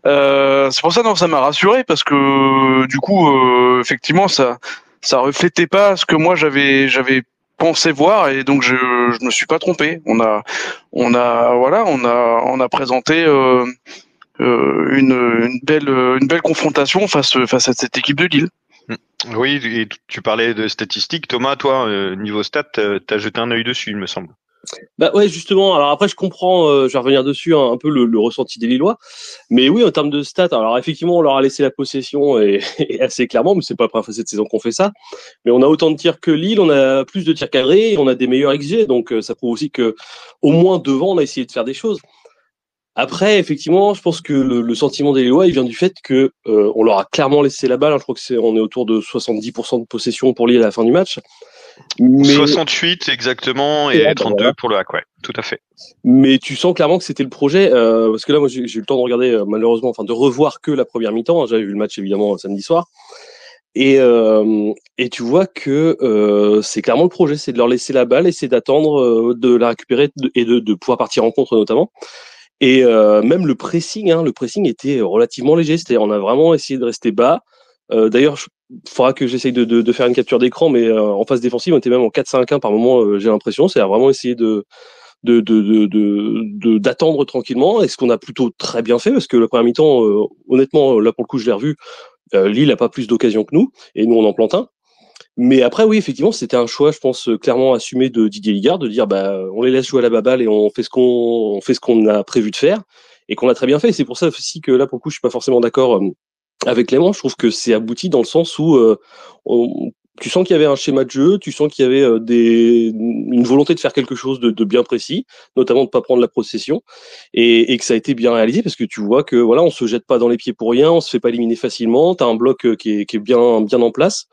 C'est pour ça ça m'a rassuré parce que du coup effectivement ça reflétait pas ce que moi j'avais pensé voir et donc je me suis pas trompé. On a présenté une belle confrontation face à cette équipe de Lille. Oui, et tu parlais de statistiques. Thomas, toi, niveau stats, t'as jeté un œil dessus, il me semble. Bah ouais, justement. Alors après, je comprends, je vais revenir dessus un peu le ressenti des Lillois. Mais oui, en termes de stats, alors effectivement, on leur a laissé la possession et assez clairement, mais c'est pas la première fois cette saison qu'on fait ça. Mais on a autant de tirs que Lille, on a plus de tirs cadrés, et on a des meilleurs XG, donc ça prouve aussi que au moins devant, on a essayé de faire des choses. Après, effectivement, je pense que le sentiment des Lillois, il vient du fait que on leur a clairement laissé la balle. Je crois que on est autour de 70% de possession pour Lille à la fin du match. Mais... 68 exactement et 32 pour le hack, ouais, tout à fait. Mais tu sens clairement que c'était le projet, parce que là, moi, j'ai eu le temps de regarder, malheureusement, enfin, de revoir que la première mi-temps. J'avais vu le match évidemment samedi soir, et tu vois que c'est clairement le projet, c'est de leur laisser la balle, et c'est d'attendre de la récupérer et de pouvoir partir en contre notamment. Et même le pressing était relativement léger, c'est-à-dire on a vraiment essayé de rester bas. D'ailleurs, il faudra que j'essaye de faire une capture d'écran, mais en phase défensive, on était même en 4-5-1 par moment, j'ai l'impression. C'est-à-dire vraiment essayer de d'attendre tranquillement. Et ce qu'on a plutôt très bien fait, parce que la première mi-temps, honnêtement, là pour le coup, je l'ai revu. Lille a pas plus d'occasions que nous, et nous on en plante un. Mais après, oui, effectivement, c'était un choix, je pense, clairement assumé de Didier Ligard, de dire, on les laisse jouer à la baballe et on fait ce qu'on a prévu de faire, et qu'on a très bien fait. Et c'est pour ça aussi que là, pour le coup, je suis pas forcément d'accord avec Clément. Je trouve que c'est abouti dans le sens où tu sens qu'il y avait un schéma de jeu, tu sens qu'il y avait une volonté de faire quelque chose de bien précis, notamment de pas prendre la possession, et que ça a été bien réalisé, parce que tu vois que voilà, on se jette pas dans les pieds pour rien, on se fait pas éliminer facilement, t'as un bloc qui est bien en place.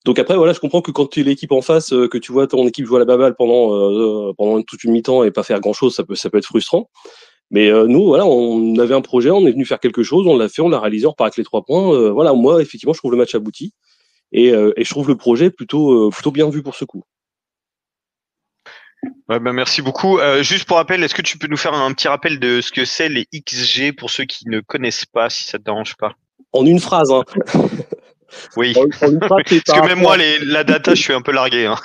Donc après, voilà, je comprends que quand tu es l'équipe en face, que tu vois ton équipe jouer à la baballe pendant toute une mi-temps et pas faire grand-chose, ça peut être frustrant. Mais nous, voilà, on avait un projet, on est venu faire quelque chose, on l'a fait, on l'a réalisé, on repart avec les 3 points. Voilà, moi, effectivement, je trouve le match abouti et je trouve le projet plutôt bien vu pour ce coup. Ouais, merci beaucoup. Juste pour rappel, est-ce que tu peux nous faire un petit rappel de ce que c'est les XG pour ceux qui ne connaissent pas, si ça te dérange pas? En une phrase, hein. Oui. En une phrase, c'est Parce que même moi, la data, je suis un peu largué. Hein.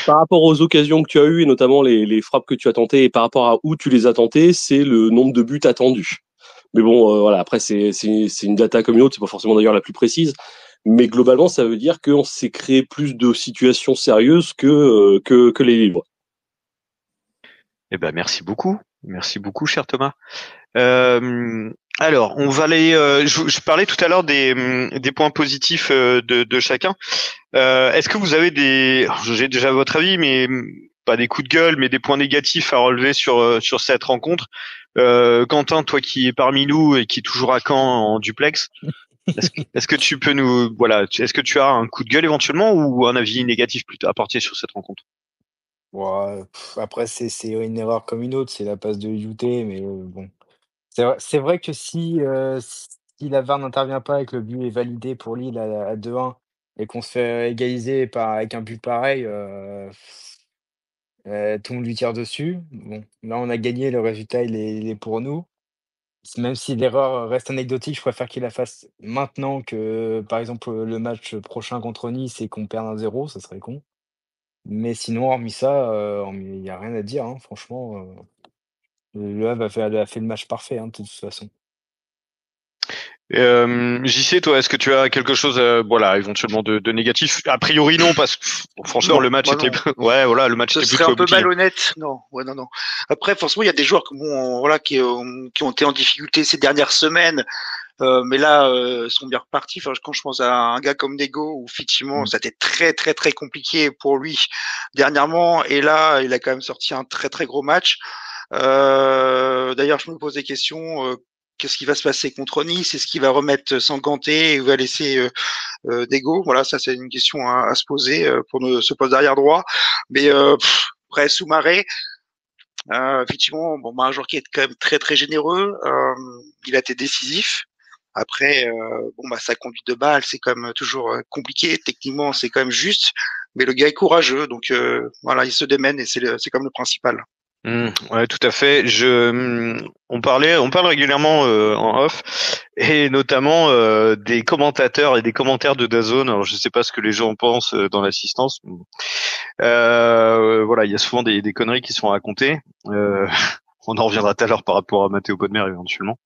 Par rapport aux occasions que tu as eues, et notamment les frappes que tu as tentées, et par rapport à où tu les as tentées, c'est le nombre de buts attendus. Mais bon, voilà, après, c'est une data comme une autre, c'est pas forcément d'ailleurs la plus précise. Mais globalement, ça veut dire qu'on s'est créé plus de situations sérieuses que les livres. Eh ben, merci beaucoup. Merci beaucoup, cher Thomas. Alors, on va aller. Je parlais tout à l'heure des points positifs de chacun. Est-ce que vous avez j'ai déjà votre avis, mais pas des coups de gueule, mais des points négatifs à relever sur cette rencontre? Quentin, toi qui es parmi nous et qui est toujours à Caen en duplex, est-ce que tu peux est-ce que tu as un coup de gueule éventuellement ou un avis négatif plutôt à porter sur cette rencontre? Ouais, après, c'est une erreur comme une autre, c'est la passe de Youté, mais bon. C'est vrai que si la VAR n'intervient pas et que le but est validé pour Lille à 2-1 et qu'on se fait égaliser avec un but pareil, tout le monde lui tire dessus. Bon, là, on a gagné, le résultat, il est pour nous. Même si l'erreur reste anecdotique, je préfère qu'il la fasse maintenant que, par exemple, le match prochain contre Nice et qu'on perde 1-0, ça serait con. Mais sinon, hormis ça, il y a rien à dire, hein, franchement, le Havre a fait le match parfait, hein, de toute façon. JC, toi, est-ce que tu as quelque chose, éventuellement de négatif? A priori non, parce que franchement Non, le match moi, était, non. ouais, voilà, le match Ce était serait plutôt un peu abouti. malhonnête. Non, ouais, non. Après, forcément, il y a des joueurs qui ont été en difficulté ces dernières semaines. Mais là, sont bien repartis. Enfin, quand je pense à un gars comme Nego, où effectivement, ça a été très, très, très compliqué pour lui dernièrement. Et là, il a quand même sorti un très, très gros match. D'ailleurs, je me pose des questions. Qu'est-ce qui va se passer contre Nice? Est-ce qu'il va remettre Sanganté ou va laisser Nego? Voilà, ça c'est une question à se poser pour ce poste d'arrière droit. Mais après, Soumaré, effectivement, un joueur qui est quand même très très généreux. Il a été décisif. Après, sa conduite de balle, c'est quand même toujours compliqué. Techniquement, c'est quand même juste. Mais le gars est courageux, donc voilà, il se démène et c'est comme le principal. Ouais, tout à fait. On parle régulièrement en off, et notamment des commentateurs et des commentaires de DAZN. Alors, je sais pas ce que les gens pensent dans l'assistance. Voilà, il y a souvent des conneries qui sont racontées. On en reviendra tout à l'heure par rapport à Mathéo Bodmer éventuellement.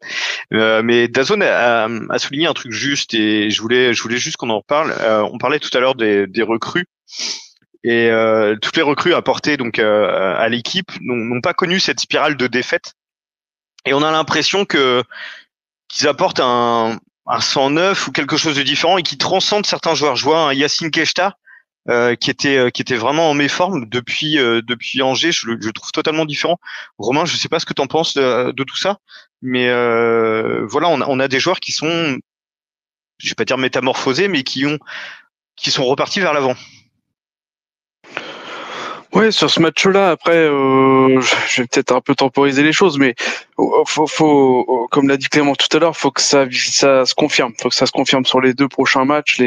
Mais DAZN a souligné un truc juste, et je voulais juste qu'on en reparle. On parlait tout à l'heure des recrues. Et toutes les recrues apportées donc à l'équipe n'ont pas connu cette spirale de défaite. Et on a l'impression qu'ils apportent un sang neuf ou quelque chose de différent et qui transcende certains joueurs. Je vois un Yacine Keshta qui était vraiment en méforme depuis Angers. Je le trouve totalement différent. Romain, je sais pas ce que t'en penses de tout ça, mais voilà, on a des joueurs qui sont, je vais pas dire métamorphosés, mais qui sont repartis vers l'avant. Ouais, sur ce match-là, après, je vais peut-être un peu temporiser les choses, mais faut, comme l'a dit Clément tout à l'heure, faut que ça se confirme. Faut que ça se confirme sur les 2 prochains matchs.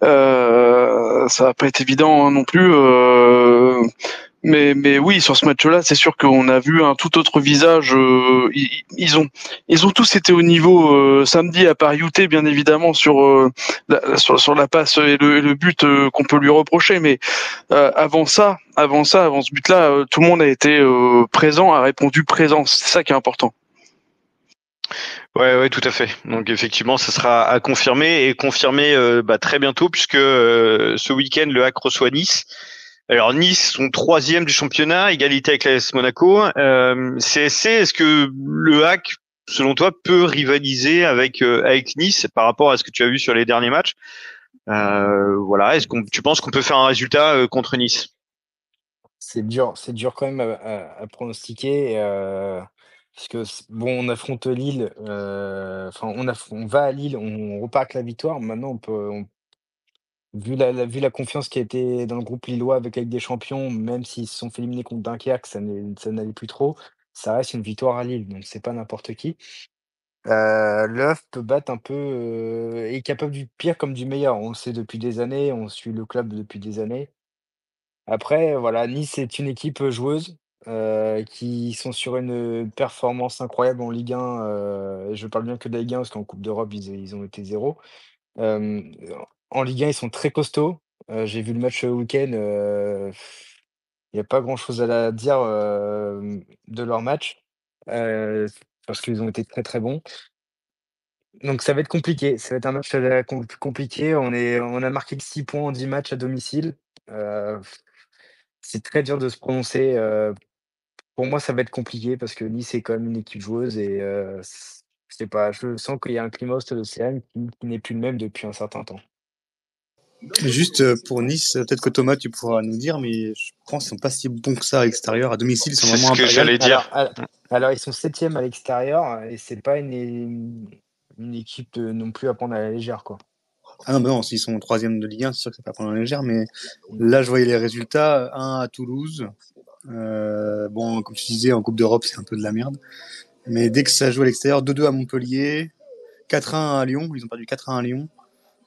Ça va pas être évident, hein, non plus. Mais oui, sur ce match-là, c'est sûr qu'on a vu un tout autre visage. Ils ont tous été au niveau samedi, à part Youté, bien évidemment, sur la passe et le but qu'on peut lui reprocher. Mais avant ce but-là, tout le monde a été présent, a répondu présent. C'est ça qui est important. Ouais, tout à fait. Donc effectivement, ça sera à confirmer et confirmer très bientôt puisque ce week-end le HAC reçoit Nice. Alors Nice sont 3e du championnat, égalité avec l'AS Monaco. CSC, est-ce que le HAC, selon toi, peut rivaliser avec Nice par rapport à ce que tu as vu sur les derniers matchs? Est-ce que tu penses qu'on peut faire un résultat contre Nice? C'est dur quand même à pronostiquer. Parce que on affronte Lille, on va à Lille, on repart avec la victoire. Maintenant, vu la confiance qui a été dans le groupe lillois avec la Ligue des Champions, même s'ils se sont fait éliminer contre Dunkerque, ça n'allait plus trop. Ça reste une victoire à Lille, donc c'est pas n'importe qui. Le Havre peut battre un peu, est capable du pire comme du meilleur. On le sait depuis des années, on suit le club depuis des années. Après, voilà, Nice est une équipe joueuse qui sont sur une performance incroyable en Ligue 1. Je parle bien que de la Ligue 1 parce qu'en Coupe d'Europe, ils ont été 0. Euh, En Ligue 1, ils sont très costauds. J'ai vu le match ce week-end. Il n'y a pas grand-chose à dire de leur match parce qu'ils ont été très très bons. Donc ça va être compliqué. Ça va être un match compliqué. On a marqué 6 points en 10 matchs à domicile. Euh, c'est très dur de se prononcer. Pour moi, ça va être compliqué parce que Nice est quand même une équipe joueuse et je sais pas, je sens qu'il y a un climat au stade Océane qui n'est plus le même depuis un certain temps. Juste pour Nice, peut-être que Thomas, tu pourras nous dire, mais je pense qu'ils sont pas si bons que ça à l'extérieur. À domicile, ils sont C'est vraiment ce que j'allais dire. Alors, ils sont 7e à l'extérieur et c'est pas une équipe non plus à prendre à la légère, quoi. Ah non, s'ils sont 3e de Ligue 1, c'est sûr que c'est pas prendre à la légère, mais là, je voyais les résultats. 1 à Toulouse. Comme tu disais, en Coupe d'Europe, c'est un peu de la merde. Mais dès que ça joue à l'extérieur, 2-2 à Montpellier, 4-1 à Lyon. Ils ont perdu 4-1 à Lyon.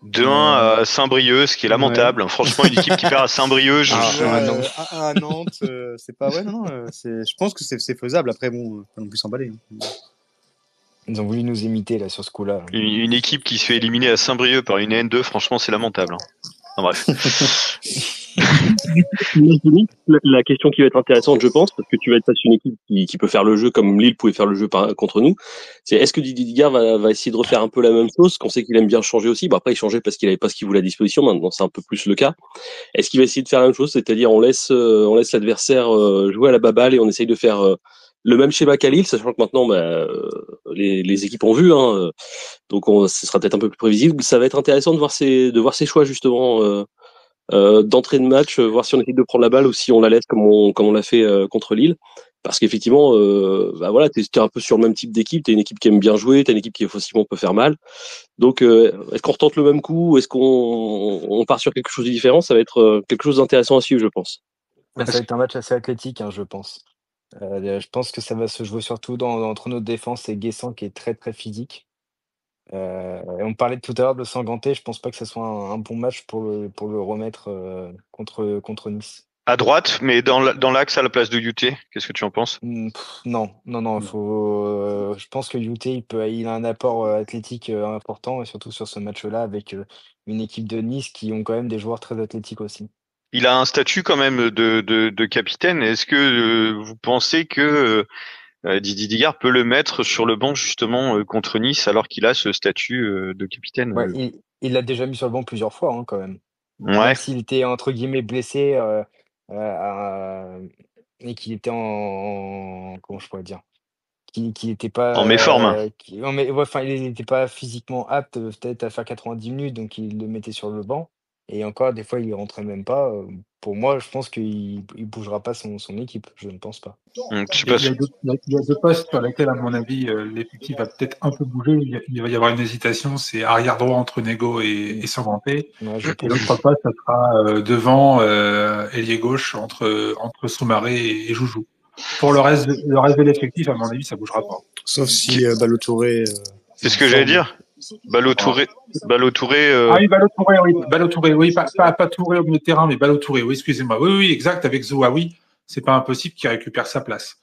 2-1 à Saint-Brieuc, ce qui est lamentable. Ouais. Franchement, une équipe qui perd à Saint-Brieuc. À Nantes, c'est pas ouais, non. Je pense que c'est faisable. Après, bon, pas non plus s'emballer. Ils ont voulu nous imiter là sur ce coup-là. Une équipe qui se fait éliminer à Saint-Brieuc par une N2, franchement, c'est lamentable. Enfin, bref. La question qui va être intéressante, je pense, parce que tu vas être face à une équipe qui peut faire le jeu comme Lille pouvait faire le jeu contre nous, c'est est-ce que Didier Digard va essayer de refaire un peu la même chose, qu'on sait qu'il aime bien changer aussi. Bon, après, il changeait parce qu'il avait pas ce qu'il voulait à disposition, maintenant c'est un peu plus le cas. Est-ce qu'il va essayer de faire la même chose, c'est-à-dire on laisse l'adversaire jouer à la baballe et on essaye de faire le même schéma qu'à Lille, sachant que maintenant les équipes ont vu, donc ce sera peut-être un peu plus prévisible. Ça va être intéressant de voir ses choix justement d'entrée de match, voir si on essaie de prendre la balle ou si on la laisse comme on l'a fait contre Lille. Parce qu'effectivement, t'es un peu sur le même type d'équipe, t'es une équipe qui aime bien jouer, t'es une équipe qui facilement peut faire mal. Donc, est-ce qu'on retente le même coup ou est-ce qu'on part sur quelque chose de différent? Ça va être quelque chose d'intéressant à suivre, je pense. Ça va être un match assez athlétique, je pense. Je pense que ça va se jouer surtout entre notre défense et Guessant qui est très très physique. On parlait tout à l'heure de Sanganté, je pense pas que ce soit un bon match pour le remettre contre Nice. À droite, mais dans l'axe à la place de Youté, qu'est-ce que tu en penses? Non, je pense que Youté il a un apport athlétique important et surtout sur ce match-là avec une équipe de Nice qui ont quand même des joueurs très athlétiques aussi. Il a un statut quand même de capitaine. Est-ce que vous pensez que Didier Digard peut le mettre sur le banc justement contre Nice alors qu'il a ce statut de capitaine? Ouais, il l'a déjà mis sur le banc plusieurs fois quand même. Ouais. Même s'il était entre guillemets blessé et qu'il était comment je pourrais dire, qu'il était pas en méforme. Il n'était pas physiquement apte peut-être à faire 90 minutes, donc il le mettait sur le banc. Et encore, des fois, il rentrait même pas. Pour moi, je pense qu'il bougera pas son équipe. Je ne pense pas. Il y a deux postes sur lesquels, à mon avis, l'effectif va peut-être un peu bouger. Il va y avoir une hésitation. C'est arrière droit entre Nego et Sanganté. Ouais, et l'autre poste, ça sera devant ailier gauche entre Soumaré et Joujou. Pour le reste de l'effectif, à mon avis, ça bougera pas. Sauf si Ballo-Touré. C'est ce que j'allais dire. Ballo-Touré. Ah oui, Ballo-Touré, oui. Pas Touré au milieu de terrain, mais Ballo-Touré, oui, excusez-moi. Oui, exact, avec Zouaoui. c'est pas impossible qu'il récupère sa place.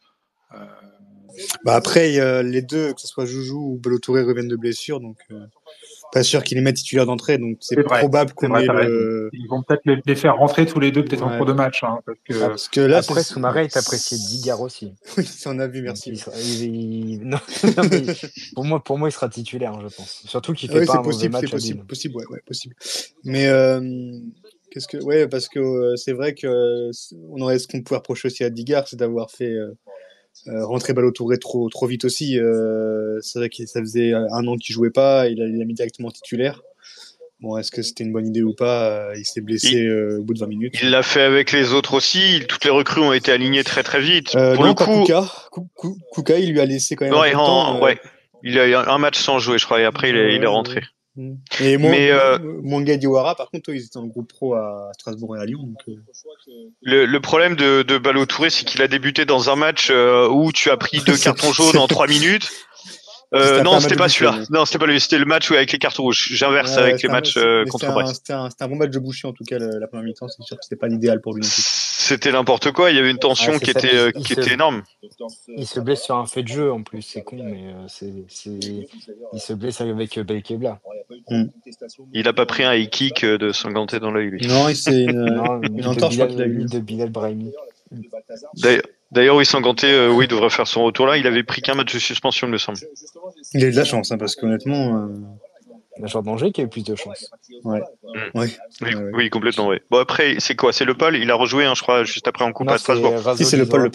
Bah après, les deux, que ce soit Joujou ou Ballo Touré, reviennent de blessure, donc pas sûr qu'ils les mettent titulaires d'entrée, donc c'est vrai, probable c'est qu'on vrai, ait t'as raison. le. Ils vont peut-être les faire rentrer tous les deux, peut-être en Ouais. cours de match, hein, Parce que là, Après, Soumaré est apprécié de Digard aussi. Oui, ça on a vu, Donc, merci. non, mais pour moi, il sera titulaire, je pense. Surtout qu'il fait Oui, pas c'est un mauvais possible, match c'est à possible, Lille. possible, ouais, possible. Mais qu'est-ce que, ouais, parce que c'est vrai que on aurait ce qu'on peut reprocher aussi à Digard, c'est d'avoir fait rentrer Ballo Touré trop vite aussi. C'est vrai que ça faisait 1 an qu'il jouait pas, il a mis directement titulaire. Bon, est-ce que c'était une bonne idée ou pas? Il s'est blessé au bout de 20 minutes. Il l'a fait avec les autres aussi. Toutes les recrues ont été alignées très très vite. Pour non, le pas coup, Kuka, il lui a laissé quand même un peu de temps. ouais, il a eu un match sans jouer, je crois, et après il est rentré. Ouais. Et Mais Mwanga Diawara, par contre, ils étaient dans le groupe pro à Strasbourg et à Lyon. Donc, le problème de Ballo Touré, c'est qu'il a débuté dans un match où tu as pris 2 cartons jaunes en 3 minutes. Non, c'était pas celui-là. Non, c'était pas lui. C'était le match avec les cartons rouges. J'inverse avec les matchs contre Brest. C'était un bon match de Boucher en tout cas la première mi-temps. C'est sûr que c'était pas l'idéal pour lui non plus. C'était n'importe quoi. Il y avait une tension qui était énorme. Il se blesse sur un fait de jeu en plus. C'est con, mais il se blesse avec Belkebla. Il a pas pris un high kick de Sanganté dans l'œil, lui. Non, c'est une entorse, je crois qu'il a eu. De Bilal Brahimi. D'ailleurs, oui, Sanganté, oui, devrait faire son retour là. Il avait pris qu'un match de suspension, il me semble. Il a eu de la chance, hein, parce qu'honnêtement. La joueur d'Angers qui a eu plus de chance. Ouais. Oui, complètement, ouais. Bon, après, c'est quoi? C'est Le Paul? Il a rejoué, je crois, juste après en coupe à Strasbourg. Si, c'est Le Paul,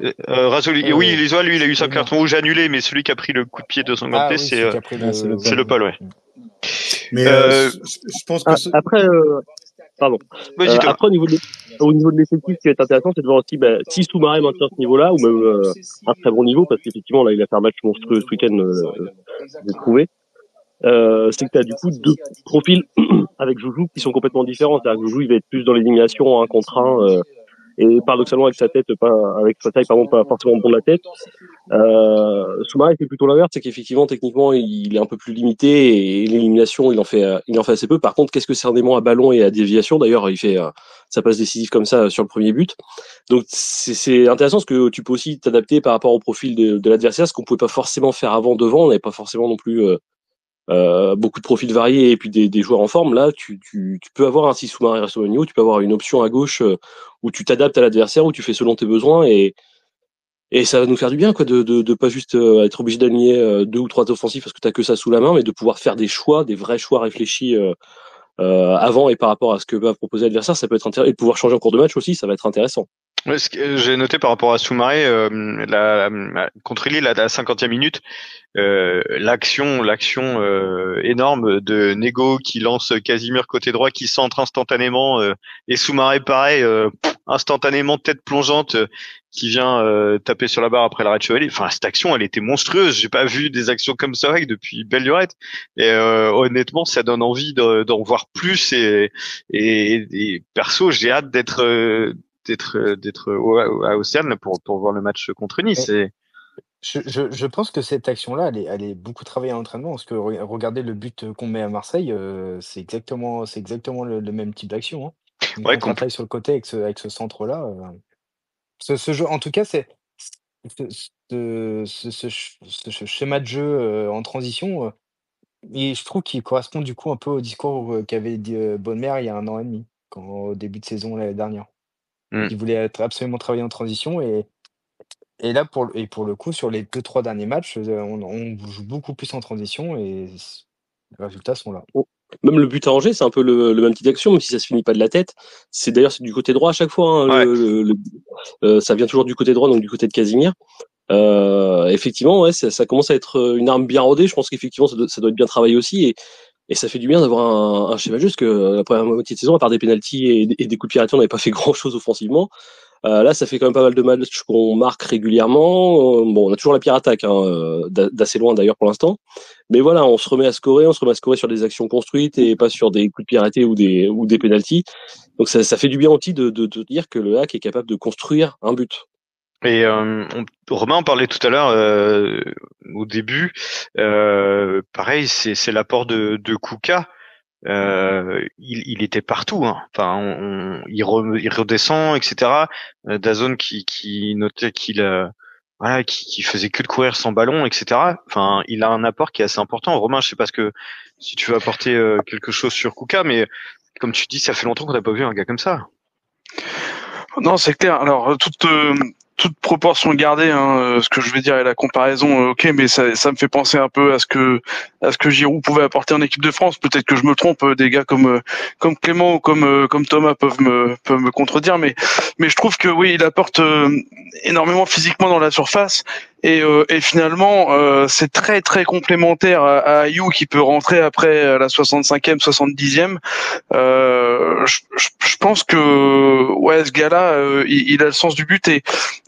ouais. Rasoli, oui, Lisoa, lui, il a eu son carton rouge annulé, mais celui qui a pris le coup de pied de Sanganté, c'est Le Paul, ouais. Mais je pense que après, pardon. Après, au niveau de l'effectif, ce qui va être intéressant, c'est de voir aussi si Soumaré maintient ce niveau-là, ou même un très bon niveau, parce qu'effectivement, là, il a fait un match monstrueux ce week-end, j'ai trouvé. C'est que tu as du coup 2 profils avec Joujou qui sont complètement différents. C'est-à-dire que Joujou, il va être plus dans l'élimination, 1 contre 1, et paradoxalement avec sa tête, avec sa taille, pardon, pas forcément bon de la tête. Soumaré fait plutôt l'inverse, c'est qu'effectivement, techniquement, il est un peu plus limité et l'élimination, il en fait assez peu. Par contre, qu'est-ce que c'est un aimant à ballon et à déviation? D'ailleurs, il fait sa passe décisive comme ça sur le premier but. Donc, c'est intéressant parce que tu peux aussi t'adapter par rapport au profil de l'adversaire, ce qu'on pouvait pas forcément faire avant devant. On n'avait pas forcément non plus beaucoup de profils variés et puis des joueurs en forme. Là, tu peux avoir un 6 Soumaré Restauranio, tu peux avoir une option à gauche où tu t'adaptes à l'adversaire, où tu fais selon tes besoins et ça va nous faire du bien, quoi, de pas juste être obligé d'aligner 2 ou 3 offensifs parce que t'as que ça sous la main, mais de pouvoir faire des choix, des vrais choix réfléchis avant et par rapport à ce que va proposer l'adversaire. Ça peut être intéressant, et de pouvoir changer en cours de match aussi, ça va être intéressant. Ouais, ce que j'ai noté par rapport à Soumaré, contre Lille à la 50e minute, l'action énorme de Nego qui lance Casimir côté droit, qui centre instantanément, et Soumaré pareil, instantanément tête plongeante, qui vient taper sur la barre après l'arrêt de Chevalier. Enfin, cette action, elle était monstrueuse. J'ai pas vu des actions comme ça depuis belle lurette. Et honnêtement, ça donne envie d'en voir plus. Et perso, j'ai hâte d'être à Océane pour voir le match contre Nice. Je pense que cette action-là, elle est beaucoup travaillée en entraînement, parce que regardez le but qu'on met à Marseille, c'est exactement le même type d'action. Hein. Une contre-attaque sur le côté avec ce centre-là. Ce jeu, en tout cas, c'est ce schéma de jeu en transition, et je trouve qu'il correspond du coup un peu au discours qu'avait dit Bonnemer il y a 1 an et demi, au début de saison l'année dernière. Il voulait absolument travailler en transition et là pour le coup sur les 2-3 derniers matchs, on joue beaucoup plus en transition et les résultats sont là. Même le but à Angers, c'est un peu le même type d'action, même si ça se finit pas de la tête. C'est d'ailleurs du côté droit à chaque fois. Hein, ça vient toujours du côté droit, donc du côté de Casimir. Effectivement, ouais, ça commence à être une arme bien rodée. Je pense qu'effectivement, ça doit être bien travaillé aussi. Et ça fait du bien d'avoir un schéma juste que la première moitié de saison, à part des pénaltys et des coups de pied arrêtés, on n'avait pas fait grand chose offensivement. Là, ça fait quand même pas mal de matchs qu'on marque régulièrement. Bon, on a toujours la pire attaque, d'assez loin d'ailleurs pour l'instant. Mais voilà, on se remet à scorer sur des actions construites et pas sur des coups de pied arrêtés ou des pénaltys. Donc ça fait du bien aussi de dire que le HAC est capable de construire un but. Et Romain en parlait tout à l'heure au début. Pareil, c'est l'apport de Kuka. il était partout. Hein. Enfin, il redescend, etc. Dazone qui notait qu'il voilà, qui faisait que de courir sans ballon, etc. Enfin, il a un apport qui est assez important. Romain, je sais pas si tu veux apporter quelque chose sur Kuka, mais comme tu dis, ça fait longtemps qu'on n'a pas vu un gars comme ça. Non, c'est clair. Alors, toute proportion gardée, hein, ce que je vais dire et la comparaison, ok, mais ça me fait penser un peu à ce que Giroud pouvait apporter en équipe de France. Peut-être que je me trompe, des gars comme Clément ou comme Thomas peuvent me contredire, mais je trouve que oui, il apporte énormément physiquement dans la surface. Et finalement, c'est très très complémentaire à Ayou qui peut rentrer après la 65e, 70e. Je pense que ouais, ce gars-là, il a le sens du but et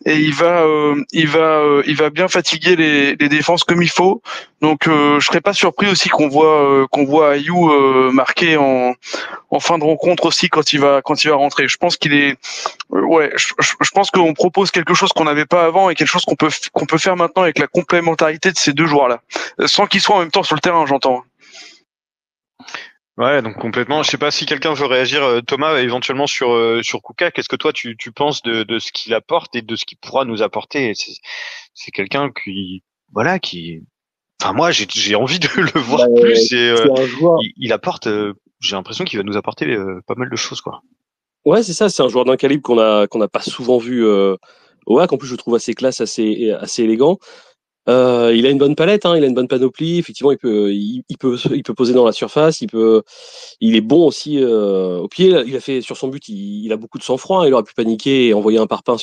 il va bien fatiguer les défenses comme il faut. Donc je serais pas surpris aussi qu'on voit Ayou marquer en fin de rencontre aussi quand il va rentrer. Je pense qu'il est ouais, je pense qu'on propose quelque chose qu'on n'avait pas avant et quelque chose qu'on peut faire maintenant avec la complémentarité de ces deux joueurs-là, sans qu'ils soient en même temps sur le terrain, j'entends. Ouais, donc complètement. Je sais pas si quelqu'un veut réagir, Thomas, éventuellement sur Kuka. Qu'est-ce que toi tu penses de ce qu'il apporte et de ce qu'il pourra nous apporter? C'est quelqu'un voilà, enfin moi j'ai envie de le voir plus et C'est un joueur. il apporte. J'ai l'impression qu'il va nous apporter pas mal de choses, quoi. Ouais, c'est ça. C'est un joueur d'un calibre qu'on n'a pas souvent vu au HAC. En plus, je le trouve assez classe, assez élégant. Il a une bonne palette, hein, il a une bonne panoplie. Effectivement, il peut poser dans la surface. Il est bon aussi au pied. Il a fait sur son but, il a beaucoup de sang-froid. Hein, il aurait pu paniquer et envoyer un parpaing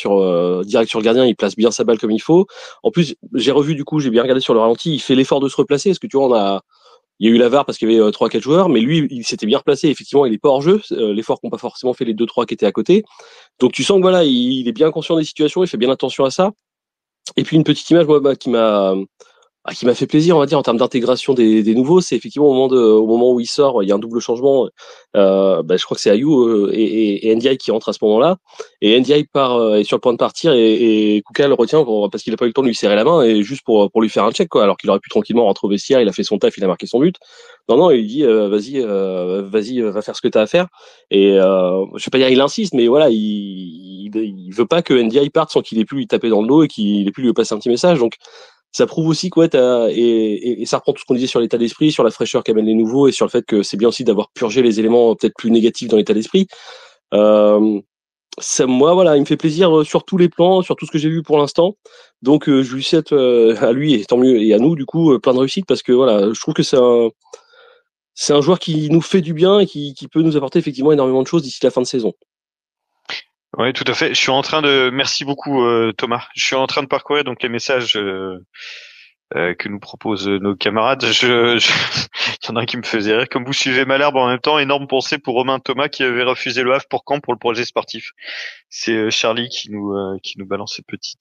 direct sur le gardien. Il place bien sa balle comme il faut. En plus, j'ai bien regardé sur le ralenti. Il fait l'effort de se replacer parce que tu vois, il y a eu la VAR parce qu'il y avait 3-4 joueurs, mais lui, il s'était bien replacé. Effectivement, il est pas hors jeu. L'effort qu'ont pas forcément fait les 2-3 qui étaient à côté. Donc tu sens que voilà, il est bien conscient des situations. Il fait bien attention à ça. Et puis une petite image moi, qui m'a fait plaisir, on va dire, en termes d'intégration des nouveaux, c'est effectivement au moment où il sort, il y a un double changement. Je crois que c'est Ayou et Ndiaye qui rentrent à ce moment-là. Et Ndiaye est sur le point de partir et Kuka le retient parce qu'il a pas eu le temps de lui serrer la main et juste pour lui faire un check, quoi. Alors qu'il aurait pu tranquillement rentrer au vestiaire, il a fait son taf, il a marqué son but. Non, il lui dit vas-y, va faire ce que t'as à faire. Et je vais pas dire il insiste, mais voilà, il veut pas que Ndiaye parte sans qu'il ait pu lui taper dans le dos et qu'il ait pu lui passer un petit message. Donc ça prouve aussi quoi et ça reprend tout ce qu'on disait sur l'état d'esprit, sur la fraîcheur qu'amènent les nouveaux et sur le fait que c'est bien aussi d'avoir purgé les éléments peut-être plus négatifs dans l'état d'esprit. Moi voilà, il me fait plaisir sur tous les plans, sur tout ce que j'ai vu pour l'instant. Donc je lui souhaite à lui et tant mieux et à nous du coup plein de réussite parce que voilà, je trouve que c'est un joueur qui nous fait du bien et qui peut nous apporter effectivement énormément de choses d'ici la fin de saison. Oui, tout à fait. Merci beaucoup, Thomas. Je suis en train de parcourir donc les messages que nous proposent nos camarades. Il y en a un qui me faisait rire. Comme vous suivez Malherbe en même temps, énorme pensée pour Romain Thomas qui avait refusé le Havre pour Caen pour le projet sportif. C'est Charlie qui nous balance ce petit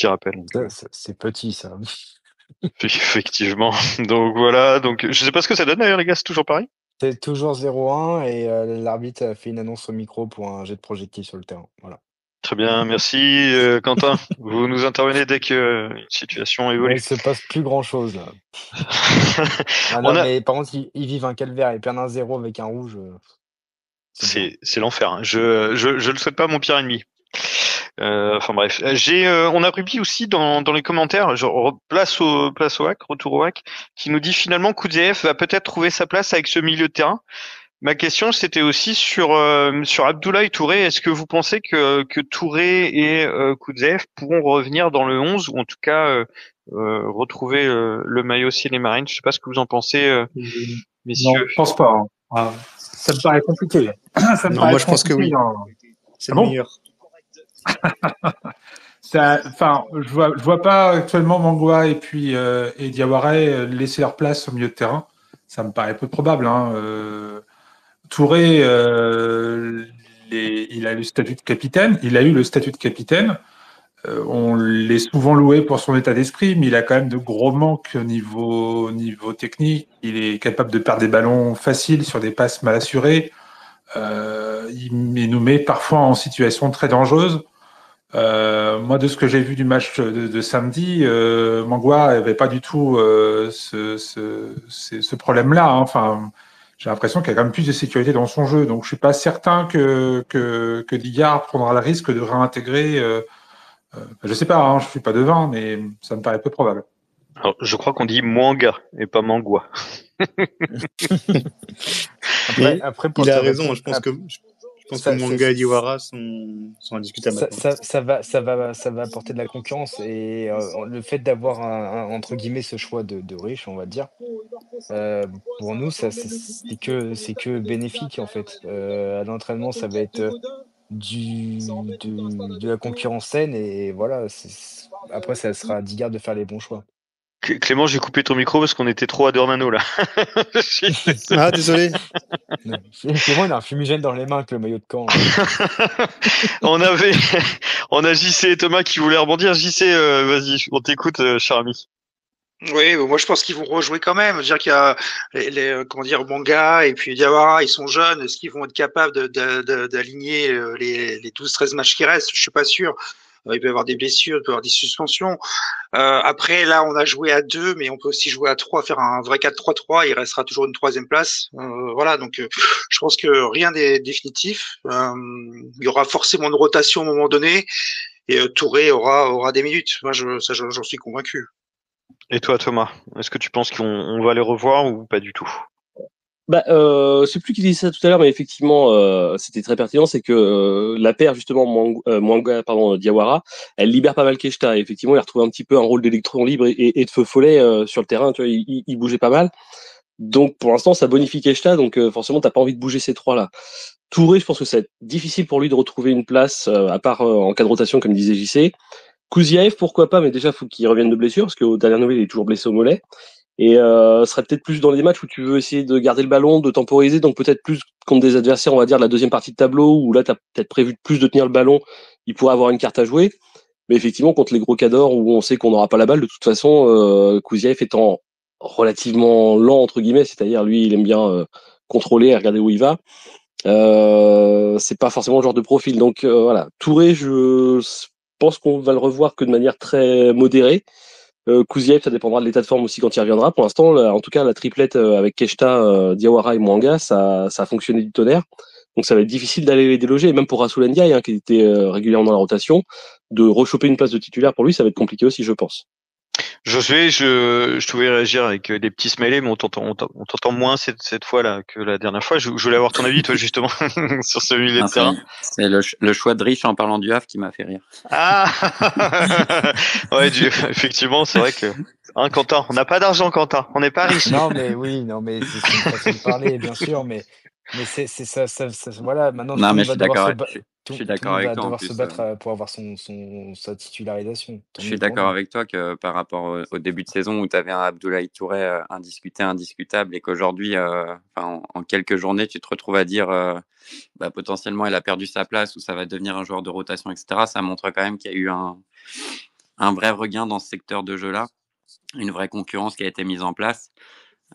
rappel. Donc, C'est petit, ça. effectivement. Donc voilà. Donc je sais pas ce que ça donne d'ailleurs, les gars. C'est toujours pareil. C'est toujours 0-1 et l'arbitre a fait une annonce au micro pour un jet de projectile sur le terrain. Voilà. Très bien, merci Quentin. Vous nous intervenez dès que une situation évolue. Mais il se passe plus grand-chose là. Mais par contre, ils vivent un calvaire. Ils perdent un 0 avec un rouge. C'est l'enfer. Hein. Je le souhaite pas à mon pire ennemi. Enfin bref, on a Ruby aussi dans les commentaires, genre place au hack, retour au hack, qui nous dit finalement Koudziev va peut-être trouver sa place avec ce milieu de terrain. Ma question c'était aussi sur Abdoulaye Touré. Est-ce que vous pensez que Touré et Koudziev pourront revenir dans le 11 ou en tout cas retrouver le maillot ciel et marine? Je sais pas ce que vous en pensez, messieurs. Non, je pense pas. Hein. Ça me paraît compliqué. Moi je pense que oui. C'est le meilleur. Je vois pas actuellement Mangwa et Diawara laisser leur place au milieu de terrain. Ça me paraît peu probable. Hein. Touré, il a le statut de capitaine. Il a eu le statut de capitaine. On l'est souvent loué pour son état d'esprit, mais il a quand même de gros manques au niveau technique. Il est capable de perdre des ballons faciles sur des passes mal assurées. Il nous met parfois en situation très dangereuse. Moi, de ce que j'ai vu du match de samedi, Mangwa avait pas du tout ce problème-là. Hein. Enfin, j'ai l'impression qu'il y a quand même plus de sécurité dans son jeu. Donc, je suis pas certain que Digard prendra le risque de réintégrer. Je sais pas, hein, je suis pas devin, mais ça me paraît peu probable. Alors, je crois qu'on dit Mwanga et pas Mangwa. Après, pour Il te a raison. répondre, Je pense que ça- Mwanga et Diawara sont indiscutables ça, maintenant. ça va apporter de la concurrence et le fait d'avoir entre guillemets ce choix de riche, on va dire, pour nous, c'est que bénéfique en fait. À l'entraînement, ça va être de la concurrence saine et voilà. Après, ça sera à Digard de faire les bons choix. Clément, j'ai coupé ton micro parce qu'on était trop à Dornano là. Je suis désolé. Ah, désolé. Clément, il a un fumigène dans les mains avec le maillot de camp. on a JC et Thomas qui voulaient rebondir. JC, vas-y, on t'écoute, cher ami. Oui, moi je pense qu'ils vont rejouer quand même. Je veux dire qu'il y a comment dire, Manga et puis Diawara, ils sont jeunes. Est-ce qu'ils vont être capables d'aligner les 12-13 matchs qui restent? Je suis pas sûr. Il peut y avoir des blessures, il peut y avoir des suspensions. Après, là, on a joué à 2, mais on peut aussi jouer à 3, faire un vrai 4-3-3. Il restera toujours une 3e place. Voilà, donc je pense que rien n'est définitif. Il y aura forcément une rotation à un moment donné, et Touré aura des minutes. Moi, j'en suis convaincu. Et toi, Thomas, est-ce que tu penses qu'on va les revoir ou pas du tout? Bah, je sais plus qui disait ça tout à l'heure, mais effectivement, c'était très pertinent, c'est que la paire justement Diawara, elle libère pas mal Keshta. Et effectivement, il a retrouvé un petit peu un rôle d'électron libre et de feu follet sur le terrain. Tu vois, il bougeait pas mal. Donc pour l'instant, ça bonifie Keshta. Donc forcément, t'as pas envie de bouger ces trois-là. Touré, je pense que ça va être difficile pour lui de retrouver une place, à part en cas de rotation, comme disait JC. Kouziaev, pourquoi pas, mais déjà, faut qu'il revienne de blessure, parce qu'aux dernières nouvelles, il est toujours blessé au mollet. Et ce serait peut-être plus dans les matchs où tu veux essayer de garder le ballon, de temporiser, donc peut-être plus contre des adversaires, on va dire, de la deuxième partie de tableau, où là, tu as peut-être prévu plus de tenir le ballon, il pourrait avoir une carte à jouer. Mais effectivement, contre les gros cadors, où on sait qu'on n'aura pas la balle, de toute façon, Kouziaev étant relativement lent, entre guillemets, c'est-à-dire lui, il aime bien contrôler et regarder où il va, c'est pas forcément le genre de profil. Donc voilà, Touré, je pense qu'on va le revoir que de manière très modérée. Kouziaev, ça dépendra de l'état de forme aussi quand il reviendra. Pour l'instant, en tout cas, la triplette avec Keshta, Diawara et Mwanga, ça a fonctionné du tonnerre. Donc ça va être difficile d'aller les déloger. Et même pour Rasoul Ndiaye, qui était régulièrement dans la rotation, de rechoper une place de titulaire pour lui, ça va être compliqué aussi, je pense. Josué, je te voulais réagir avec des petits smileys, mais on t'entend moins cette fois-là que la dernière fois. Je voulais avoir ton avis, toi, justement, sur ce milieu de terrain. C'est le choix de Rich en parlant du Havre qui m'a fait rire. Ah ouais, effectivement, c'est vrai que Quentin, on n'a pas d'argent, Quentin, on n'est pas riche. Non, mais c'est une façon de parler, bien sûr, mais c'est ça, voilà. Maintenant, Non, mais tout le monde va devoir je suis d'accord avec toi. se battre pour avoir sa titularisation. Je suis d'accord avec toi que par rapport au début de saison où tu avais un Abdoulaye Touré indiscutable et qu'aujourd'hui, en quelques journées, tu te retrouves à dire potentiellement elle a perdu sa place ou ça va devenir un joueur de rotation, etc. Ça montre quand même qu'il y a eu un vrai regain dans ce secteur de jeu-là, une vraie concurrence qui a été mise en place.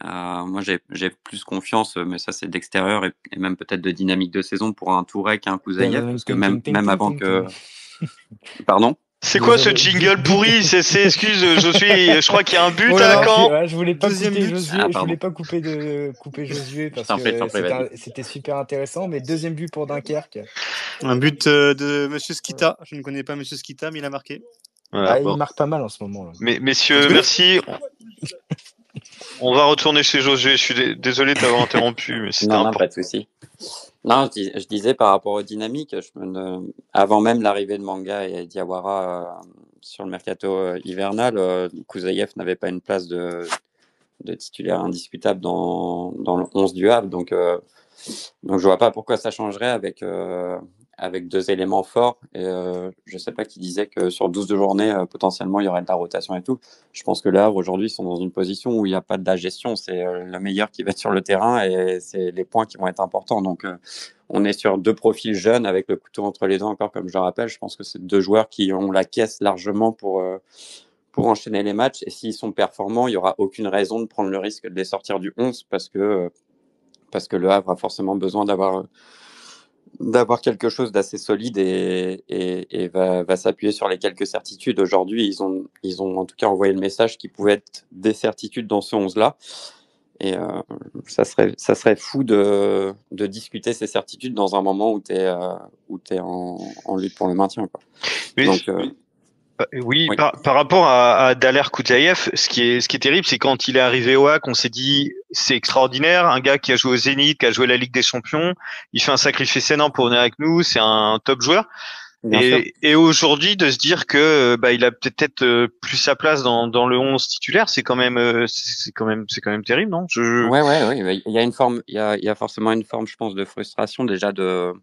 Moi, j'ai plus confiance, mais ça c'est d'extérieur et même peut-être de dynamique de saison pour un Touré qu'un Kouzaïev, parce que même avant que... Pardon ? C'est quoi ce jingle pourri? Excuse, je crois qu'il y a un but à Caen. Ouais, je voulais pas couper Josué, je voulais pas couper Josué parce que c'était super intéressant, mais deuxième but pour Dunkerque. Un but de Monsieur Skita. Je ne connais pas Monsieur Skita, mais il a marqué. Voilà, il marque pas mal en ce moment. Là. Mais messieurs, merci. On va retourner chez Josué. Je suis désolé de t'avoir interrompu, mais c'était important. Non, pas de souci. Non, je disais par rapport aux dynamiques, avant même l'arrivée de Manga et Diawara sur le mercato hivernal, Kouzaïev n'avait pas une place de titulaire indiscutable dans le 11 du Havre, donc je vois pas pourquoi ça changerait avec deux éléments forts. Et je sais pas qui disait que sur 12 journées, potentiellement, il y aurait de la rotation et tout. Je pense que le Havre, aujourd'hui, sont dans une position où il n'y a pas de la gestion. C'est le meilleur qui va être sur le terrain et c'est les points qui vont être importants. Donc, on est sur deux profils jeunes avec le couteau entre les dents encore, comme je le rappelle. Je pense que c'est deux joueurs qui ont la caisse largement pour enchaîner les matchs. Et s'ils sont performants, il n'y aura aucune raison de prendre le risque de les sortir du 11 parce que le Havre a forcément besoin d'avoir quelque chose d'assez solide et va s'appuyer sur les quelques certitudes. Aujourd'hui, ils ont en tout cas envoyé le message qu'il pouvait être des certitudes dans ce 11-là. Et ça serait fou de discuter ces certitudes dans un moment où t'es en lutte pour le maintien, quoi. Mais, Donc, oui, oui. par rapport à Daler Koutaïev, ce qui est terrible, c'est quand il est arrivé au HAC, on s'est dit c'est extraordinaire, un gars qui a joué au Zénith, qui a joué la Ligue des Champions, il fait un sacrifice énorme pour venir avec nous, c'est un top joueur. Bien sûr. Et aujourd'hui, de se dire que il a peut-être plus sa place dans le 11 titulaire, c'est quand même terrible, non? Ouais, il y a une forme, il y a forcément une forme, je pense, de frustration déjà de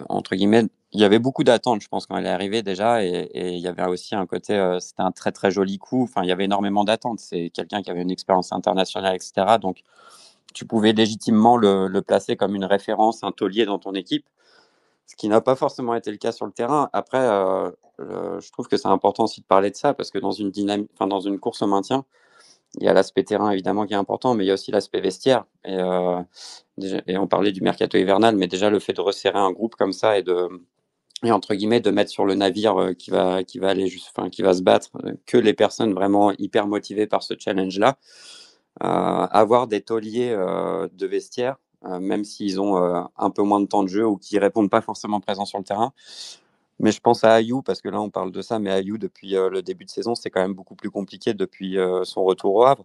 entre guillemets. Il y avait beaucoup d'attentes, je pense, quand elle est arrivée déjà, et il y avait aussi un côté, c'était un très très joli coup. Enfin, il y avait énormément d'attentes. C'est quelqu'un qui avait une expérience internationale, etc. Donc, tu pouvais légitimement le placer comme une référence, un taulier dans ton équipe, ce qui n'a pas forcément été le cas sur le terrain. Après, je trouve que c'est important aussi de parler de ça parce que dans une dynamique, enfin dans une course au maintien, il y a l'aspect terrain évidemment qui est important, mais il y a aussi l'aspect vestiaire. Et on parlait du mercato hivernal, mais déjà le fait de resserrer un groupe comme ça et entre guillemets de mettre sur le navire qui va aller qui va se battre que les personnes vraiment hyper motivées par ce challenge-là, avoir des tauliers de vestiaire, même s'ils ont un peu moins de temps de jeu ou qui répondent pas forcément présents sur le terrain. Mais je pense à Ayou, parce que là, on parle de ça, mais Ayou, depuis le début de saison, c'est quand même beaucoup plus compliqué depuis son retour au Havre.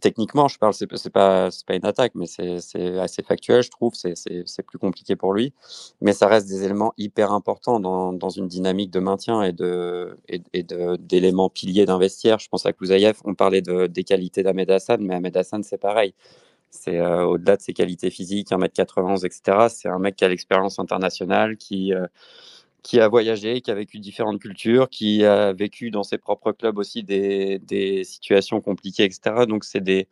Techniquement, je parle, c'est pas une attaque, mais c'est assez factuel, je trouve. C'est plus compliqué pour lui. Mais ça reste des éléments hyper importants dans une dynamique de maintien et d'éléments piliers d'un vestiaire. Je pense à Kouzaïev. On parlait des qualités d'Ahmed Hassan, mais Ahmed Hassan, c'est pareil. C'est au-delà de ses qualités physiques, 1m91, etc. C'est un mec qui a l'expérience internationale, qui a voyagé, qui a vécu différentes cultures, qui a vécu dans ses propres clubs aussi des situations compliquées, etc. Donc, c'est des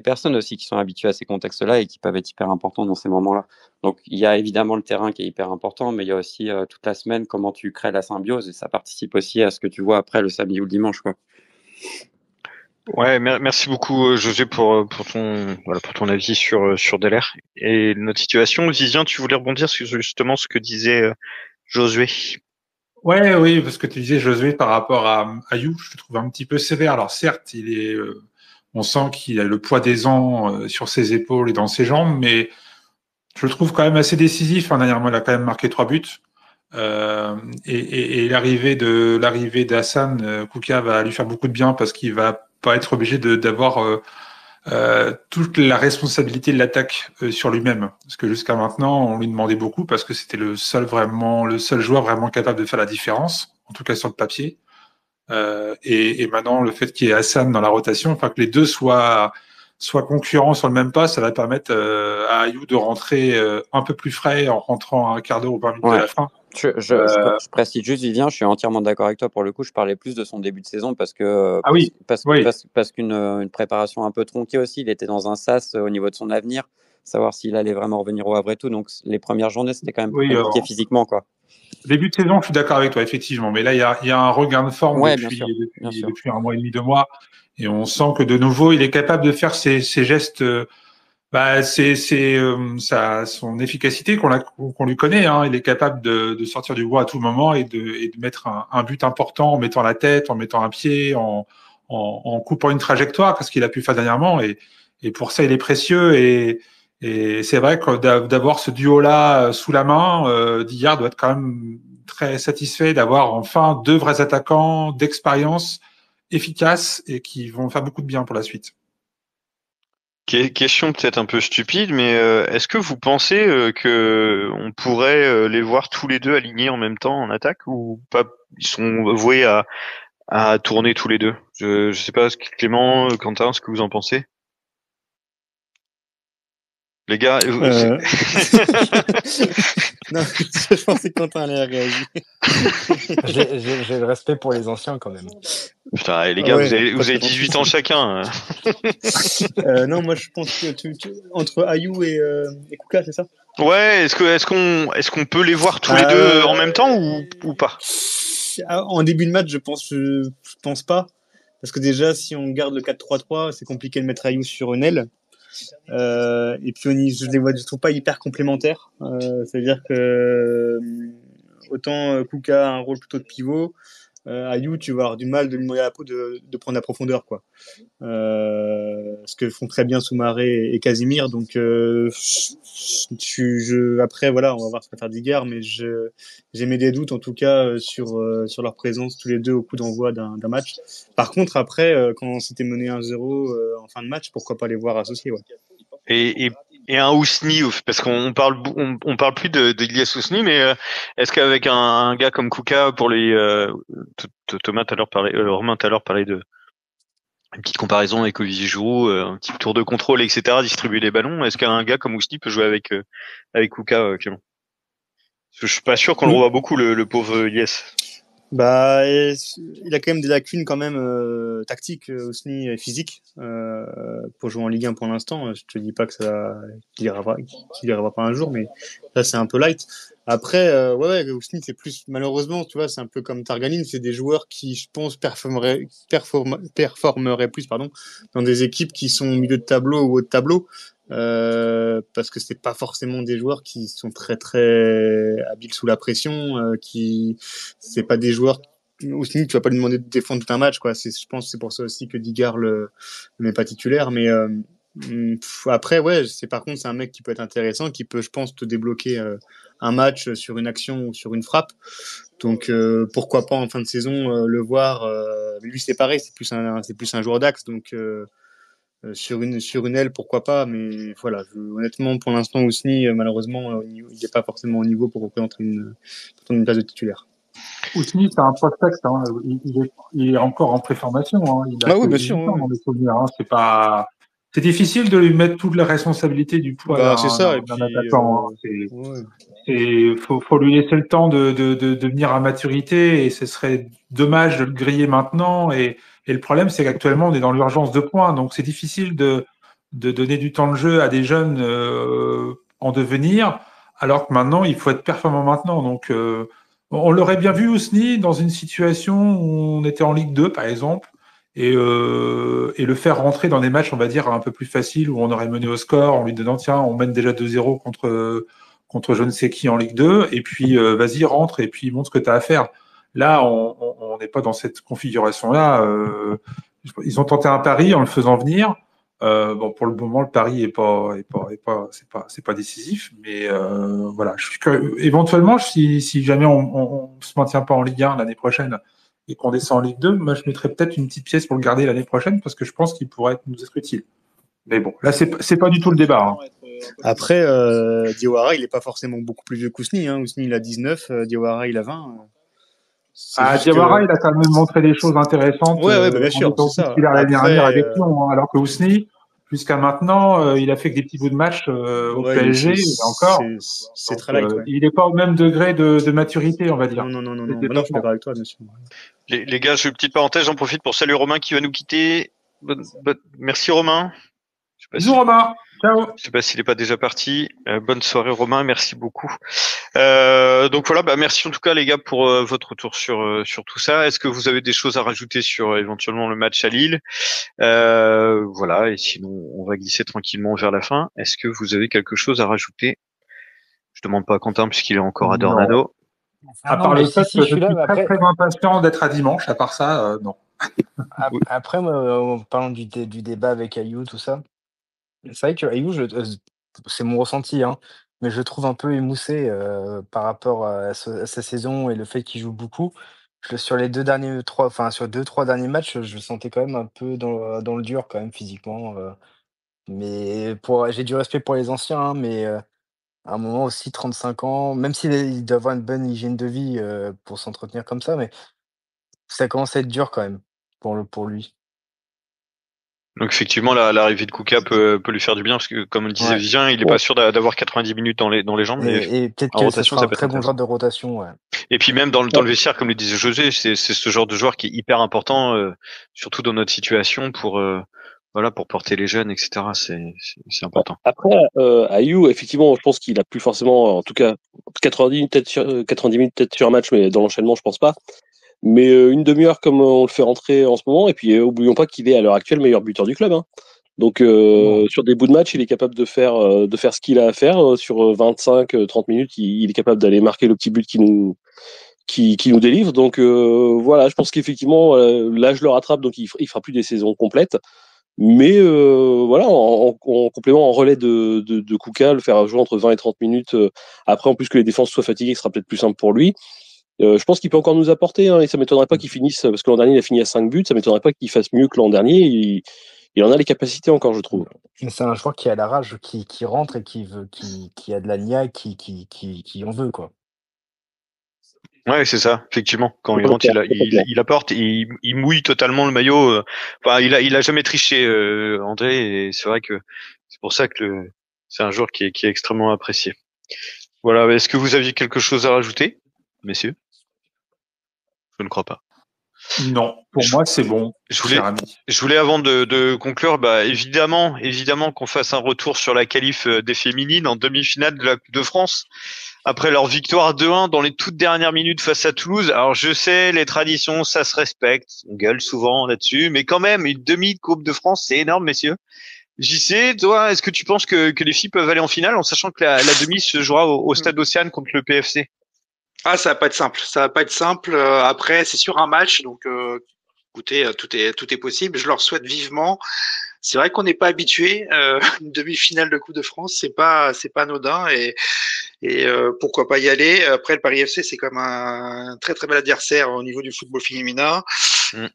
personnes aussi qui sont habituées à ces contextes-là et qui peuvent être hyper importants dans ces moments-là. Donc, il y a évidemment le terrain qui est hyper important, mais il y a aussi toute la semaine comment tu crées la symbiose, et ça participe aussi à ce que tu vois après le samedi ou le dimanche, quoi. Ouais, merci beaucoup José pour ton avis sur Deler et notre situation. Vivien, tu voulais rebondir sur justement ce que disait Josué. Ouais, oui, parce que tu disais Josué par rapport à Ayou, je le trouve un petit peu sévère. Alors certes, on sent qu'il a le poids des ans sur ses épaules et dans ses jambes, mais je le trouve quand même assez décisif. Dernièrement, il a quand même marqué 3 buts. Et l'arrivée d'Hassan Kouka va lui faire beaucoup de bien parce qu'il va pas être obligé d'avoir toute la responsabilité de l'attaque sur lui-même. Parce que jusqu'à maintenant, on lui demandait beaucoup parce que c'était le seul joueur vraiment capable de faire la différence, en tout cas sur le papier. Et maintenant, le fait qu'il y ait Hassan dans la rotation, enfin que les deux soient concurrents sur le même pas, ça va permettre à Ayou de rentrer un peu plus frais en rentrant à un quart d'heure ou 20 minutes de la fin. Je précise juste, Vivien, je suis entièrement d'accord avec toi. Pour le coup, je parlais plus de son début de saison parce que parce qu'une préparation un peu tronquée aussi. Il était dans un sas au niveau de son avenir, savoir s'il allait vraiment revenir au Havre et tout. Donc les premières journées, c'était quand même compliqué physiquement, quoi. Début de saison, je suis d'accord avec toi, effectivement. Mais là, il y a un regain de forme depuis un mois et demi, 2 mois, et on sent que de nouveau, il est capable de faire ces gestes. Son efficacité qu'on lui connaît. Il est capable de sortir du bois à tout moment et de mettre un but important en mettant la tête, en mettant un pied, en coupant une trajectoire, parce qu'il a pu faire dernièrement. Et pour ça, il est précieux. Et c'est vrai que d'avoir ce duo-là sous la main, Dillard doit être quand même très satisfait d'avoir enfin 2 vrais attaquants d'expérience efficaces et qui vont faire beaucoup de bien pour la suite. Question peut-être un peu stupide, mais est-ce que vous pensez que on pourrait les voir tous les deux alignés en même temps en attaque ou pas? Ils sont voués à tourner tous les deux. Je sais pas, Clément, Quentin, ce que vous en pensez? Les gars, non, je pensais que Quentin allait réagir. J'ai le respect pour les anciens quand même. Putain, les gars, vous avez 18 ans chacun. Non, moi je pense que entre Ayou et Kouka, c'est ça? Ouais, est-ce qu'on peut les voir tous les deux en même temps ou pas? En début de match, je pense pas, parce que déjà si on garde le 4-3-3, c'est compliqué de mettre Ayou sur une aile. Et puis je trouve pas hyper complémentaires. C'est-à-dire que autant Kouka a un rôle plutôt de pivot, Ayou, tu vas avoir du mal de lui noyer la peau de prendre la profondeur, quoi. Ce que font très bien Soumaré et Casimir. Donc, après, voilà, on va voir ce que va faire Digard, mais j'ai mis des doutes, en tout cas, sur leur présence tous les deux au coup d'envoi d'un match. Par contre, après, quand c'était mené 1-0 en fin de match, pourquoi pas les voir associés, ouais. Et un Ousni, parce qu'on parle plus de Ilyas Ousni, mais est-ce qu'avec un gars comme Kuka, pour les Thomas tout à l'heure parlait, Romain tout à l'heure parlait de une petite comparaison avec Olivier Giroud, un petit tour de contrôle, etc., distribuer les ballons, est-ce qu'un gars comme Ousni peut jouer avec Kuka, Clément? Parce que je suis pas sûr qu'on le revoit beaucoup, le pauvre Ilyas. Bah, il a quand même des lacunes quand même tactiques, Ousni, et physiques pour jouer en Ligue 1 pour l'instant. Je te dis pas que qu'il ira pas un jour, mais là c'est un peu light. Après, ouais, Ousni c'est plus malheureusement, tu vois, c'est un peu comme Targanin, c'est des joueurs qui, je pense, performeraient plus, dans des équipes qui sont au milieu de tableau ou haut de tableau. Parce que c'est pas forcément des joueurs qui sont très très habiles sous la pression, c'est pas des joueurs Ousni, tu vas pas lui demander de défendre tout un match, quoi. Je pense que c'est pour ça aussi que Digard le met pas titulaire, mais après ouais, par contre c'est un mec qui peut être intéressant, qui peut, je pense, te débloquer un match sur une action ou sur une frappe. Donc pourquoi pas en fin de saison le voir. Lui c'est pareil, c'est plus un joueur d'axe, donc sur une aile, pourquoi pas, mais voilà, honnêtement, pour l'instant, Ousni, malheureusement, il n'est pas forcément au niveau pour représenter une place de titulaire. Ousni, c'est un prospect, hein. Il est encore en préformation, hein. Il a oui, bien sûr. Dans les souvenirs, hein. C'est difficile de lui mettre toute la responsabilité du poids c'est ça, d'un attaquant, hein. Faut lui laisser le temps de venir à maturité, et ce serait dommage de le griller maintenant. Et le problème, c'est qu'actuellement, on est dans l'urgence de points, donc c'est difficile de donner du temps de jeu à des jeunes en devenir, alors que maintenant, il faut être performant maintenant. Donc, on l'aurait bien vu, Ousni, dans une situation où on était en Ligue 2, par exemple, et le faire rentrer dans des matchs, on va dire, un peu plus faciles, où on aurait mené au score en lui disant, tiens, on mène déjà 2-0 contre je ne sais qui en Ligue 2, et puis vas-y, rentre, et puis montre ce que tu as à faire. Là, on n'est pas dans cette configuration-là. Ils ont tenté un pari en le faisant venir. Bon, pour le moment, le pari c'est pas décisif, mais voilà. Éventuellement, si jamais on se maintient pas en Ligue 1 l'année prochaine et qu'on descend en Ligue 2, moi, je mettrais peut-être une petite pièce pour le garder l'année prochaine, parce que je pense qu'il pourrait nous être utile. Mais bon, là, c'est pas du tout le débat, hein. Après, Diawara, il est pas forcément beaucoup plus vieux qu'Ousni, hein. Ousni, il a 19, Diawara, il a 20. Diawara, il a quand même montré des choses intéressantes. Ouais, bien sûr, c'est ça. Il a l'année dernière avec Lyon, hein, alors que Ousni, jusqu'à maintenant, il a fait que des petits bouts de match au PSG, encore. C'est très light, ouais. Il n'est pas au même degré de maturité, on va dire. Non, je suis d'accord avec toi, bien sûr. Les gars, je fais une petite parenthèse, j'en profite pour saluer Romain qui va nous quitter. Merci Romain. Bisous Romain. Ciao. Je sais pas s'il est pas déjà parti. Bonne soirée Romain, merci beaucoup. Donc voilà, merci en tout cas les gars pour votre retour sur tout ça. Est-ce que vous avez des choses à rajouter sur éventuellement le match à Lille? Voilà, et sinon on va glisser tranquillement vers la fin. Est-ce que vous avez quelque chose à rajouter? Je demande pas à Quentin puisqu'il est encore à Dornano. À part le fait que je suis très impatient d'être à dimanche. À part ça, non. Après, moi, en parlant du débat avec Ayou, tout ça, c'est vrai que Ayou, c'est mon ressenti, hein, mais je le trouve un peu émoussé par rapport à sa saison et le fait qu'il joue beaucoup. Sur les deux, trois derniers matchs, je le sentais quand même un peu dans le dur, quand même, physiquement. Mais j'ai du respect pour les anciens, hein, mais à un moment aussi, 35 ans, même il doit avoir une bonne hygiène de vie pour s'entretenir comme ça, mais ça commence à être dur quand même pour lui. Donc effectivement, l'arrivée de Kuka peut lui faire du bien parce que, comme le disait Vivien, il est pas sûr d'avoir 90 minutes dans les jambes. Et peut-être que ça sera un très bon joueur de rotation. Ouais. Et puis même dans le vestiaire, comme le disait José, c'est ce genre de joueur qui est hyper important, surtout dans notre situation pour porter les jeunes, etc. C'est important. Après, Ayou, effectivement, je pense qu'il a plus forcément, en tout cas, 90 minutes peut-être sur un match, mais dans l'enchaînement, je pense pas. Mais une demi-heure comme on le fait rentrer en ce moment, et puis oublions pas qu'il est à l'heure actuelle meilleur buteur du club, hein. Donc sur des bouts de match, il est capable de faire ce qu'il a à faire sur 25-30 minutes. Il est capable d'aller marquer le petit but qui qui nous délivre. Donc voilà, je pense qu'effectivement l'âge le rattrape, donc il fera plus des saisons complètes. Mais voilà, en complément, en relais de Kuka, le faire jouer entre 20 et 30 minutes. Après, en plus que les défenses soient fatiguées, ce sera peut-être plus simple pour lui. Je pense qu'il peut encore nous apporter, hein, et ça m'étonnerait pas qu'il finisse, parce que l'an dernier il a fini à 5 buts, ça m'étonnerait pas qu'il fasse mieux que l'an dernier. Il en a les capacités encore, je trouve. Mais c'est un joueur qui a la rage, qui rentre et qui a de la niaque, qui en veut, quoi. Ouais, c'est ça, effectivement. Quand il rentre, il apporte, il mouille totalement le maillot. Enfin, il a jamais triché, André, et c'est vrai que c'est pour ça que c'est un joueur qui est extrêmement apprécié. Voilà. Est-ce que vous aviez quelque chose à rajouter, messieurs? Je ne crois pas. Non, pour moi c'est bon. Je voulais avant de conclure, évidemment qu'on fasse un retour sur la qualif des féminines en demi-finale de la Coupe de France. Après leur victoire 2-1 dans les toutes dernières minutes face à Toulouse. Alors je sais, les traditions, ça se respecte, on gueule souvent là-dessus, mais quand même, une demi de Coupe de France, c'est énorme, messieurs. JC, toi, est-ce que tu penses que les filles peuvent aller en finale en sachant que la demi se jouera au Stade Océane contre le PFC? Ah, ça va pas être simple. Ça va pas être simple. Après, c'est sur un match, donc écoutez, tout est possible. Je leur souhaite vivement. C'est vrai qu'on n'est pas habitué. Une demi-finale de Coupe de France, c'est pas anodin et pourquoi pas y aller. Après, le Paris FC, c'est comme un très très bel adversaire au niveau du football féminin.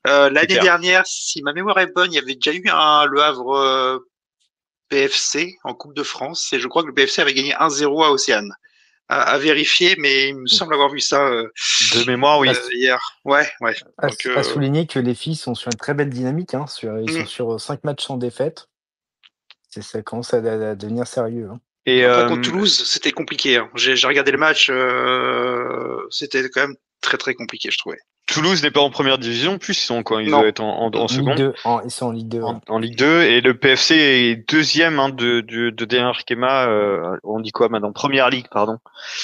L'année dernière, si ma mémoire est bonne, il y avait déjà eu le Havre PFC en Coupe de France et je crois que le PFC avait gagné 1-0 à Océane. À vérifier, mais il me semble avoir vu ça de mémoire, oui. Hier. Ouais. À souligner que les filles sont sur une très belle dynamique. Hein, ils sont sur 5 matchs sans défaite. Ça commence à devenir sérieux. Hein. Et après, contre Toulouse, c'était compliqué. Hein. J'ai regardé le match, c'était quand même très très compliqué, je trouvais. Toulouse n'est pas en première division, plus ils sont quoi? Ils doivent être en seconde. Ils sont en Ligue 2. En Ligue 2 et le PFC est deuxième de D1 Arkema. On dit quoi maintenant? Première Ligue, pardon.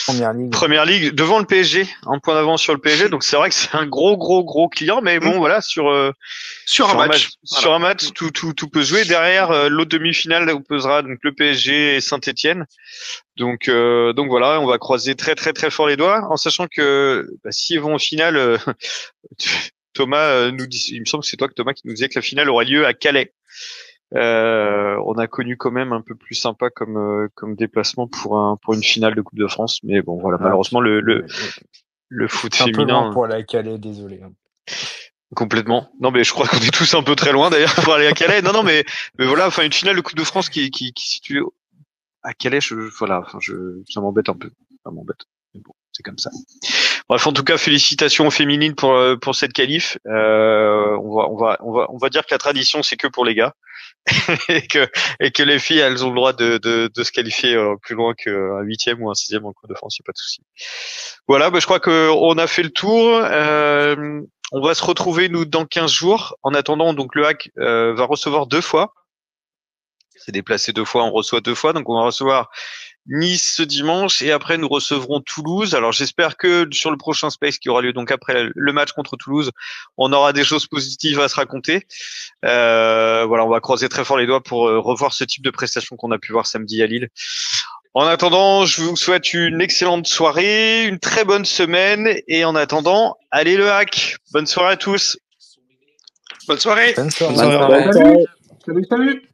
Première Ligue devant le PSG, un point d'avance sur le PSG. Donc c'est vrai que c'est un gros client, mais bon voilà sur un match, tout peut jouer. Derrière l'autre demi-finale opposera donc le PSG et Saint-Étienne. Donc voilà, on va croiser très fort les doigts, en sachant que s'ils vont en finale, Thomas nous dit, il me semble que c'est toi Thomas qui nous disait que la finale aura lieu à Calais. On a connu quand même un peu plus sympa comme déplacement pour une finale de Coupe de France, mais bon voilà, malheureusement le foot féminin. Un peu loin pour aller à Calais, désolé. Complètement. Non mais je crois qu'on est tous un peu très loin d'ailleurs pour aller à Calais. Non mais voilà, enfin une finale de Coupe de France qui situe à Calais, ça m'embête un peu. Ça m'embête. Mais bon, c'est comme ça. Bref, en tout cas, félicitations aux féminines pour cette qualif. On va dire que la tradition, c'est que pour les gars. et que les filles, elles ont le droit de se qualifier plus loin qu'un 8e ou un 6e en Coupe de France, il n'y a pas de souci. Voilà, je crois qu'on a fait le tour. On va se retrouver, nous, dans 15 jours. En attendant, donc, le HAC va recevoir 2 fois. C'est déplacé 2 fois, on reçoit 2 fois. Donc, on va recevoir Nice ce dimanche et après, nous recevrons Toulouse. Alors, j'espère que sur le prochain Space qui aura lieu donc après le match contre Toulouse, on aura des choses positives à se raconter. Voilà, on va croiser très fort les doigts pour revoir ce type de prestation qu'on a pu voir samedi à Lille. En attendant, je vous souhaite une excellente soirée, une très bonne semaine et en attendant, allez le HAC. Bonne soirée à tous. Bonne soirée. Bonne soirée. Salut.